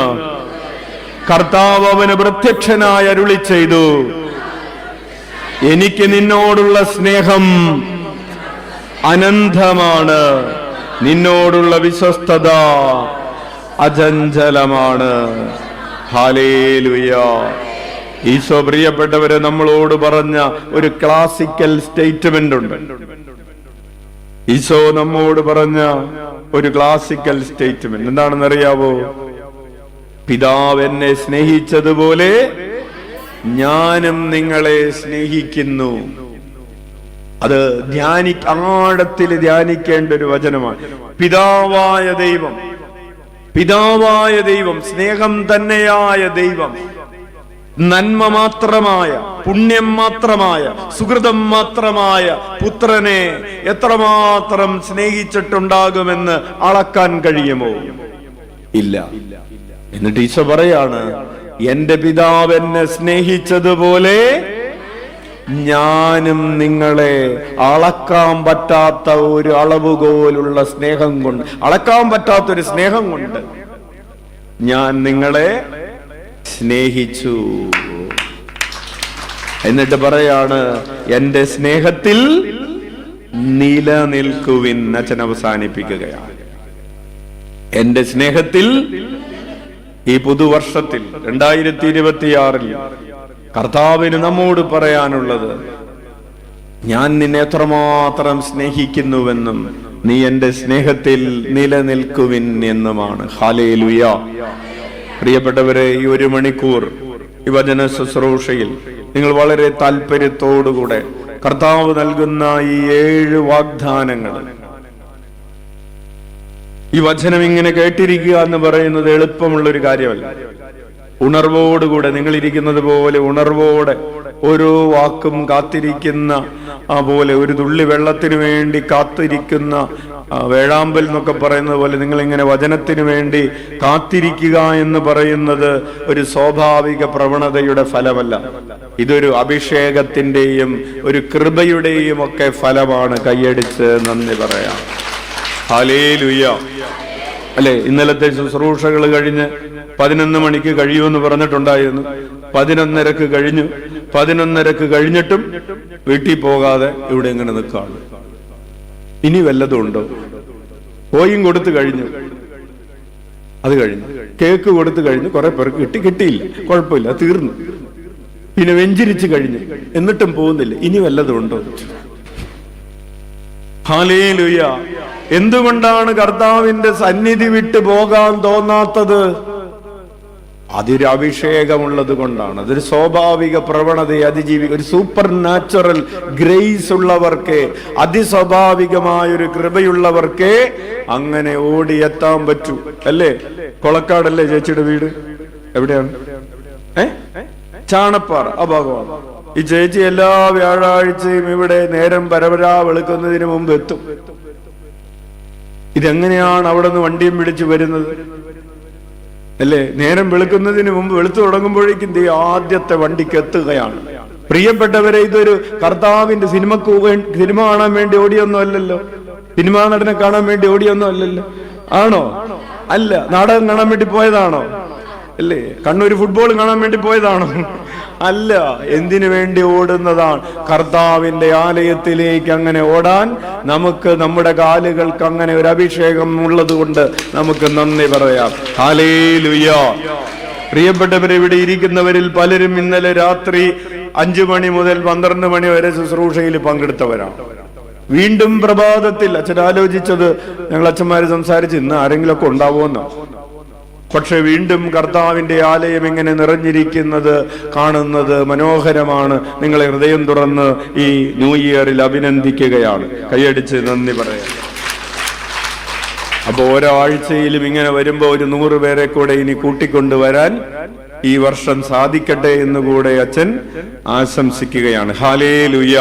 [SPEAKER 1] കർത്താവ് അവന് പ്രത്യക്ഷനായി അരുളി ചെയ്തു, എനിക്ക് നിന്നോടുള്ള സ്നേഹം അനന്തമാണ്, നിന്നോടുള്ള വിശ്വസ്തത അചഞ്ചലമാണ്. ഹല്ലേലൂയ. ഈശോ പ്രിയപ്പെട്ടവരെ നമ്മളോട് പറഞ്ഞ ഒരു ക്ലാസിക്കൽ സ്റ്റേറ്റ്മെന്റ് ഉണ്ട്. ഈശോ നമ്മോട് പറഞ്ഞ ഒരു ക്ലാസിക്കൽ സ്റ്റേറ്റ്മെന്റ് എന്താണെന്ന് അറിയാവോ? പിതാവ് എന്നെ സ്നേഹിച്ചതുപോലെ ഞാനും നിങ്ങളെ സ്നേഹിക്കുന്നു. അത് ആഴത്തിൽ ധ്യാനിക്കേണ്ട ഒരു വചനമാണ്. പിതാവായ ദൈവം, പിതാവായ ദൈവം, സ്നേഹം തന്നെയായ ദൈവം, നന്മ മാത്രമായ, പുണ്യം മാത്രമായ, സുഹൃതം മാത്രമായ പുത്രനെ എത്രമാത്രം സ്നേഹിച്ചിട്ടുണ്ടാകുമെന്ന് അളക്കാൻ കഴിയുമോ? ഇല്ല. എന്നിട്ട് ഈശോ പറയാണ്, എന്റെ പിതാവ് എന്നെ സ്നേഹിച്ചതുപോലെ ഞാനും നിങ്ങളെ അളക്കാൻ പറ്റാത്ത ഒരു അളവുകോലുള്ള സ്നേഹം കൊണ്ട്, അളക്കാൻ പറ്റാത്തൊരു സ്നേഹം കൊണ്ട് ഞാൻ നിങ്ങളെ സ്നേഹിച്ചു. എന്നിട്ട് പറയാണ്, എന്റെ സ്നേഹത്തിൽ നിലനിൽക്കുവിൻ. അച്ഛൻ അവസാനിപ്പിക്കുകയാണ്. എന്റെ സ്നേഹത്തിൽ ഈ പുതുവർഷത്തിൽ 2026 കർത്താവിന് നമ്മോട് പറയാനുള്ളത്, ഞാൻ നിന്നെ എത്രമാത്രം സ്നേഹിക്കുന്നുവെന്നും നീ എന്റെ സ്നേഹത്തിൽ നിലനിൽക്കുവിൻ എന്നുമാണ്. ഹല്ലേലൂയ. പ്രിയപ്പെട്ടവരെ, ഈ 1 മണിക്കൂർ ഈ വചന ശുശ്രൂഷയിൽ നിങ്ങൾ വളരെ താല്പര്യത്തോടുകൂടെ കർത്താവ് നൽകുന്ന ഈ 7 വാഗ്ദാനങ്ങൾ, ഈ വചനം ഇങ്ങനെ കേട്ടിരിക്കുക എന്ന് പറയുന്നത് എളുപ്പമുള്ളൊരു കാര്യമല്ല. ഉണർവോടുകൂടെ, നിങ്ങൾ ഇരിക്കുന്നത് പോലെ ഉണർവോടെ ഓരോ വാക്കും കാത്തിരിക്കുന്ന പോലെ, ഒരു തുള്ളി വെള്ളത്തിന് വേണ്ടി കാത്തിരിക്കുന്ന വേഴാമ്പൽ എന്നൊക്കെ പറയുന്നത് പോലെ നിങ്ങൾ ഇങ്ങനെ വചനത്തിന് വേണ്ടി കാത്തിരിക്കുക എന്ന് പറയുന്നത് ഒരു സ്വാഭാവിക പ്രവണതയുടെ ഫലമല്ല. ഇതൊരു അഭിഷേകത്തിന്റെയും ഒരു കൃപയുടെയും ഒക്കെ ഫലമാണ്. കൈയടിച്ച് നന്ദി പറയാം. ഹല്ലേലൂയ. അല്ലെ, ഇന്നലത്തെ ശുശ്രൂഷകൾ കഴിഞ്ഞ് 11 മണിക്ക് കഴിയുമെന്ന് പറഞ്ഞിട്ടുണ്ടായിരുന്നു. 11:30 കഴിഞ്ഞു. 11:30 കഴിഞ്ഞിട്ടും വീട്ടിൽ പോകാതെ ഇവിടെ ഇങ്ങനെ നിൽക്കാണ്. ഇനി വല്ലതും ഉണ്ടോ? കോയും കൊടുത്തു കഴിഞ്ഞു, അത് കഴിഞ്ഞു. കേക്ക് കൊടുത്തു കഴിഞ്ഞു, കുറെ പേർക്ക് കിട്ടിയില്ല, കുഴപ്പമില്ല, തീർന്നു. പിന്നെ വെഞ്ചിരിച്ചു കഴിഞ്ഞു, എന്നിട്ടും പോകുന്നില്ല. ഇനി വല്ലതും ഉണ്ടോ? ഹല്ലേലൂയ. എന്തുകൊണ്ടാണ് കർത്താവിന്റെ സന്നിധി വിട്ടു പോകാൻ തോന്നാത്തത്? അതൊരു അഭിഷേകമുള്ളത് കൊണ്ടാണ്. അതൊരു സ്വാഭാവിക പ്രവണതയെ ഒരു സൂപ്പർ നാച്ചുറൽ ഗ്രേസ് ഉള്ളവർക്ക്, അതിസ്വാഭാവികമായൊരു കൃപയുള്ളവർക്ക് അങ്ങനെ ഓടിയെത്താൻ പറ്റൂ. അല്ലേ? കൊളക്കാടല്ലേ ചേച്ചിയുടെ വീട്? എവിടെയാണ്? ചാണപ്പാറ, ആ ഭാഗമാണ്. ഈ ചേച്ചി എല്ലാ വ്യാഴാഴ്ചയും ഇവിടെ നേരം പരപരാ വെളുക്കുന്നതിന് മുമ്പ് എത്തും. ഇതെങ്ങനെയാണ് അവിടെ നിന്ന് വണ്ടിയും പിടിച്ചു വരുന്നത്? അല്ലേ? നേരം വെളുക്കുന്നതിന് മുമ്പ്, വെളുത്തു തുടങ്ങുമ്പോഴേക്കും ആദ്യത്തെ വണ്ടിക്ക് എത്തുകയാണ്. പ്രിയപ്പെട്ടവരെ, ഇതൊരു കർത്താവിന്റെ സിനിമ കാണാൻ വേണ്ടി ഓടിയൊന്നും അല്ലല്ലോ. സിനിമാ നടനെ കാണാൻ വേണ്ടി ഓടിയൊന്നും അല്ലല്ലോ. ആണോ? അല്ല. നാടകം കാണാൻ വേണ്ടി പോയതാണോ? അല്ലേ? കണ്ണൂർ ഫുട്ബോൾ കാണാൻ വേണ്ടി പോയതാണോ? അല്ല. എന്തിനു വേണ്ടി ഓടുന്നതാണ്? കർത്താവിന്റെ ആലയത്തിലേക്ക് അങ്ങനെ ഓടാൻ നമുക്ക്, നമ്മുടെ കാലുകൾക്ക് അങ്ങനെ ഒരു അഭിഷേകം ഉള്ളത് കൊണ്ട് നമുക്ക് നന്ദി പറയാം. ഹല്ലേലൂയ. പ്രിയപ്പെട്ടവരെ, ഇവിടെ ഇരിക്കുന്നവരിൽ പലരും ഇന്നലെ രാത്രി 5 മണി മുതൽ 12 മണി വരെ ശുശ്രൂഷയിൽ പങ്കെടുത്തവരാണ്. വീണ്ടും പ്രഭാതത്തിൽ അച്ഛൻ ആലോചിച്ചത്, ഞങ്ങൾ അച്ഛന്മാര് സംസാരിച്ച് ഇന്ന് ആരെങ്കിലും ഒക്കെ ഉണ്ടാവുമെന്നോ. പക്ഷെ വീണ്ടും കർത്താവിന്റെ ആലയം ഇങ്ങനെ നിറഞ്ഞിരിക്കുന്നത് കാണുന്നത് മനോഹരമാണ്. നിങ്ങളെ ഹൃദയം തുറന്ന് ഈ ന്യൂ ഇയറിൽ അഭിനന്ദിക്കുകയാണ്. കൈയടിച്ച് നന്ദി പറയാം. അപ്പൊ ഓരോ ആഴ്ചയിലും ഇങ്ങനെ വരുമ്പോ ഒരു 100 പേരെ കൂടെ ഇനി കൂട്ടിക്കൊണ്ടുവരാൻ ഈ വർഷം സാധിക്കട്ടെ എന്നുകൂടെ അച്ഛൻ ആശംസിക്കുകയാണ്. ഹല്ലേലൂയ.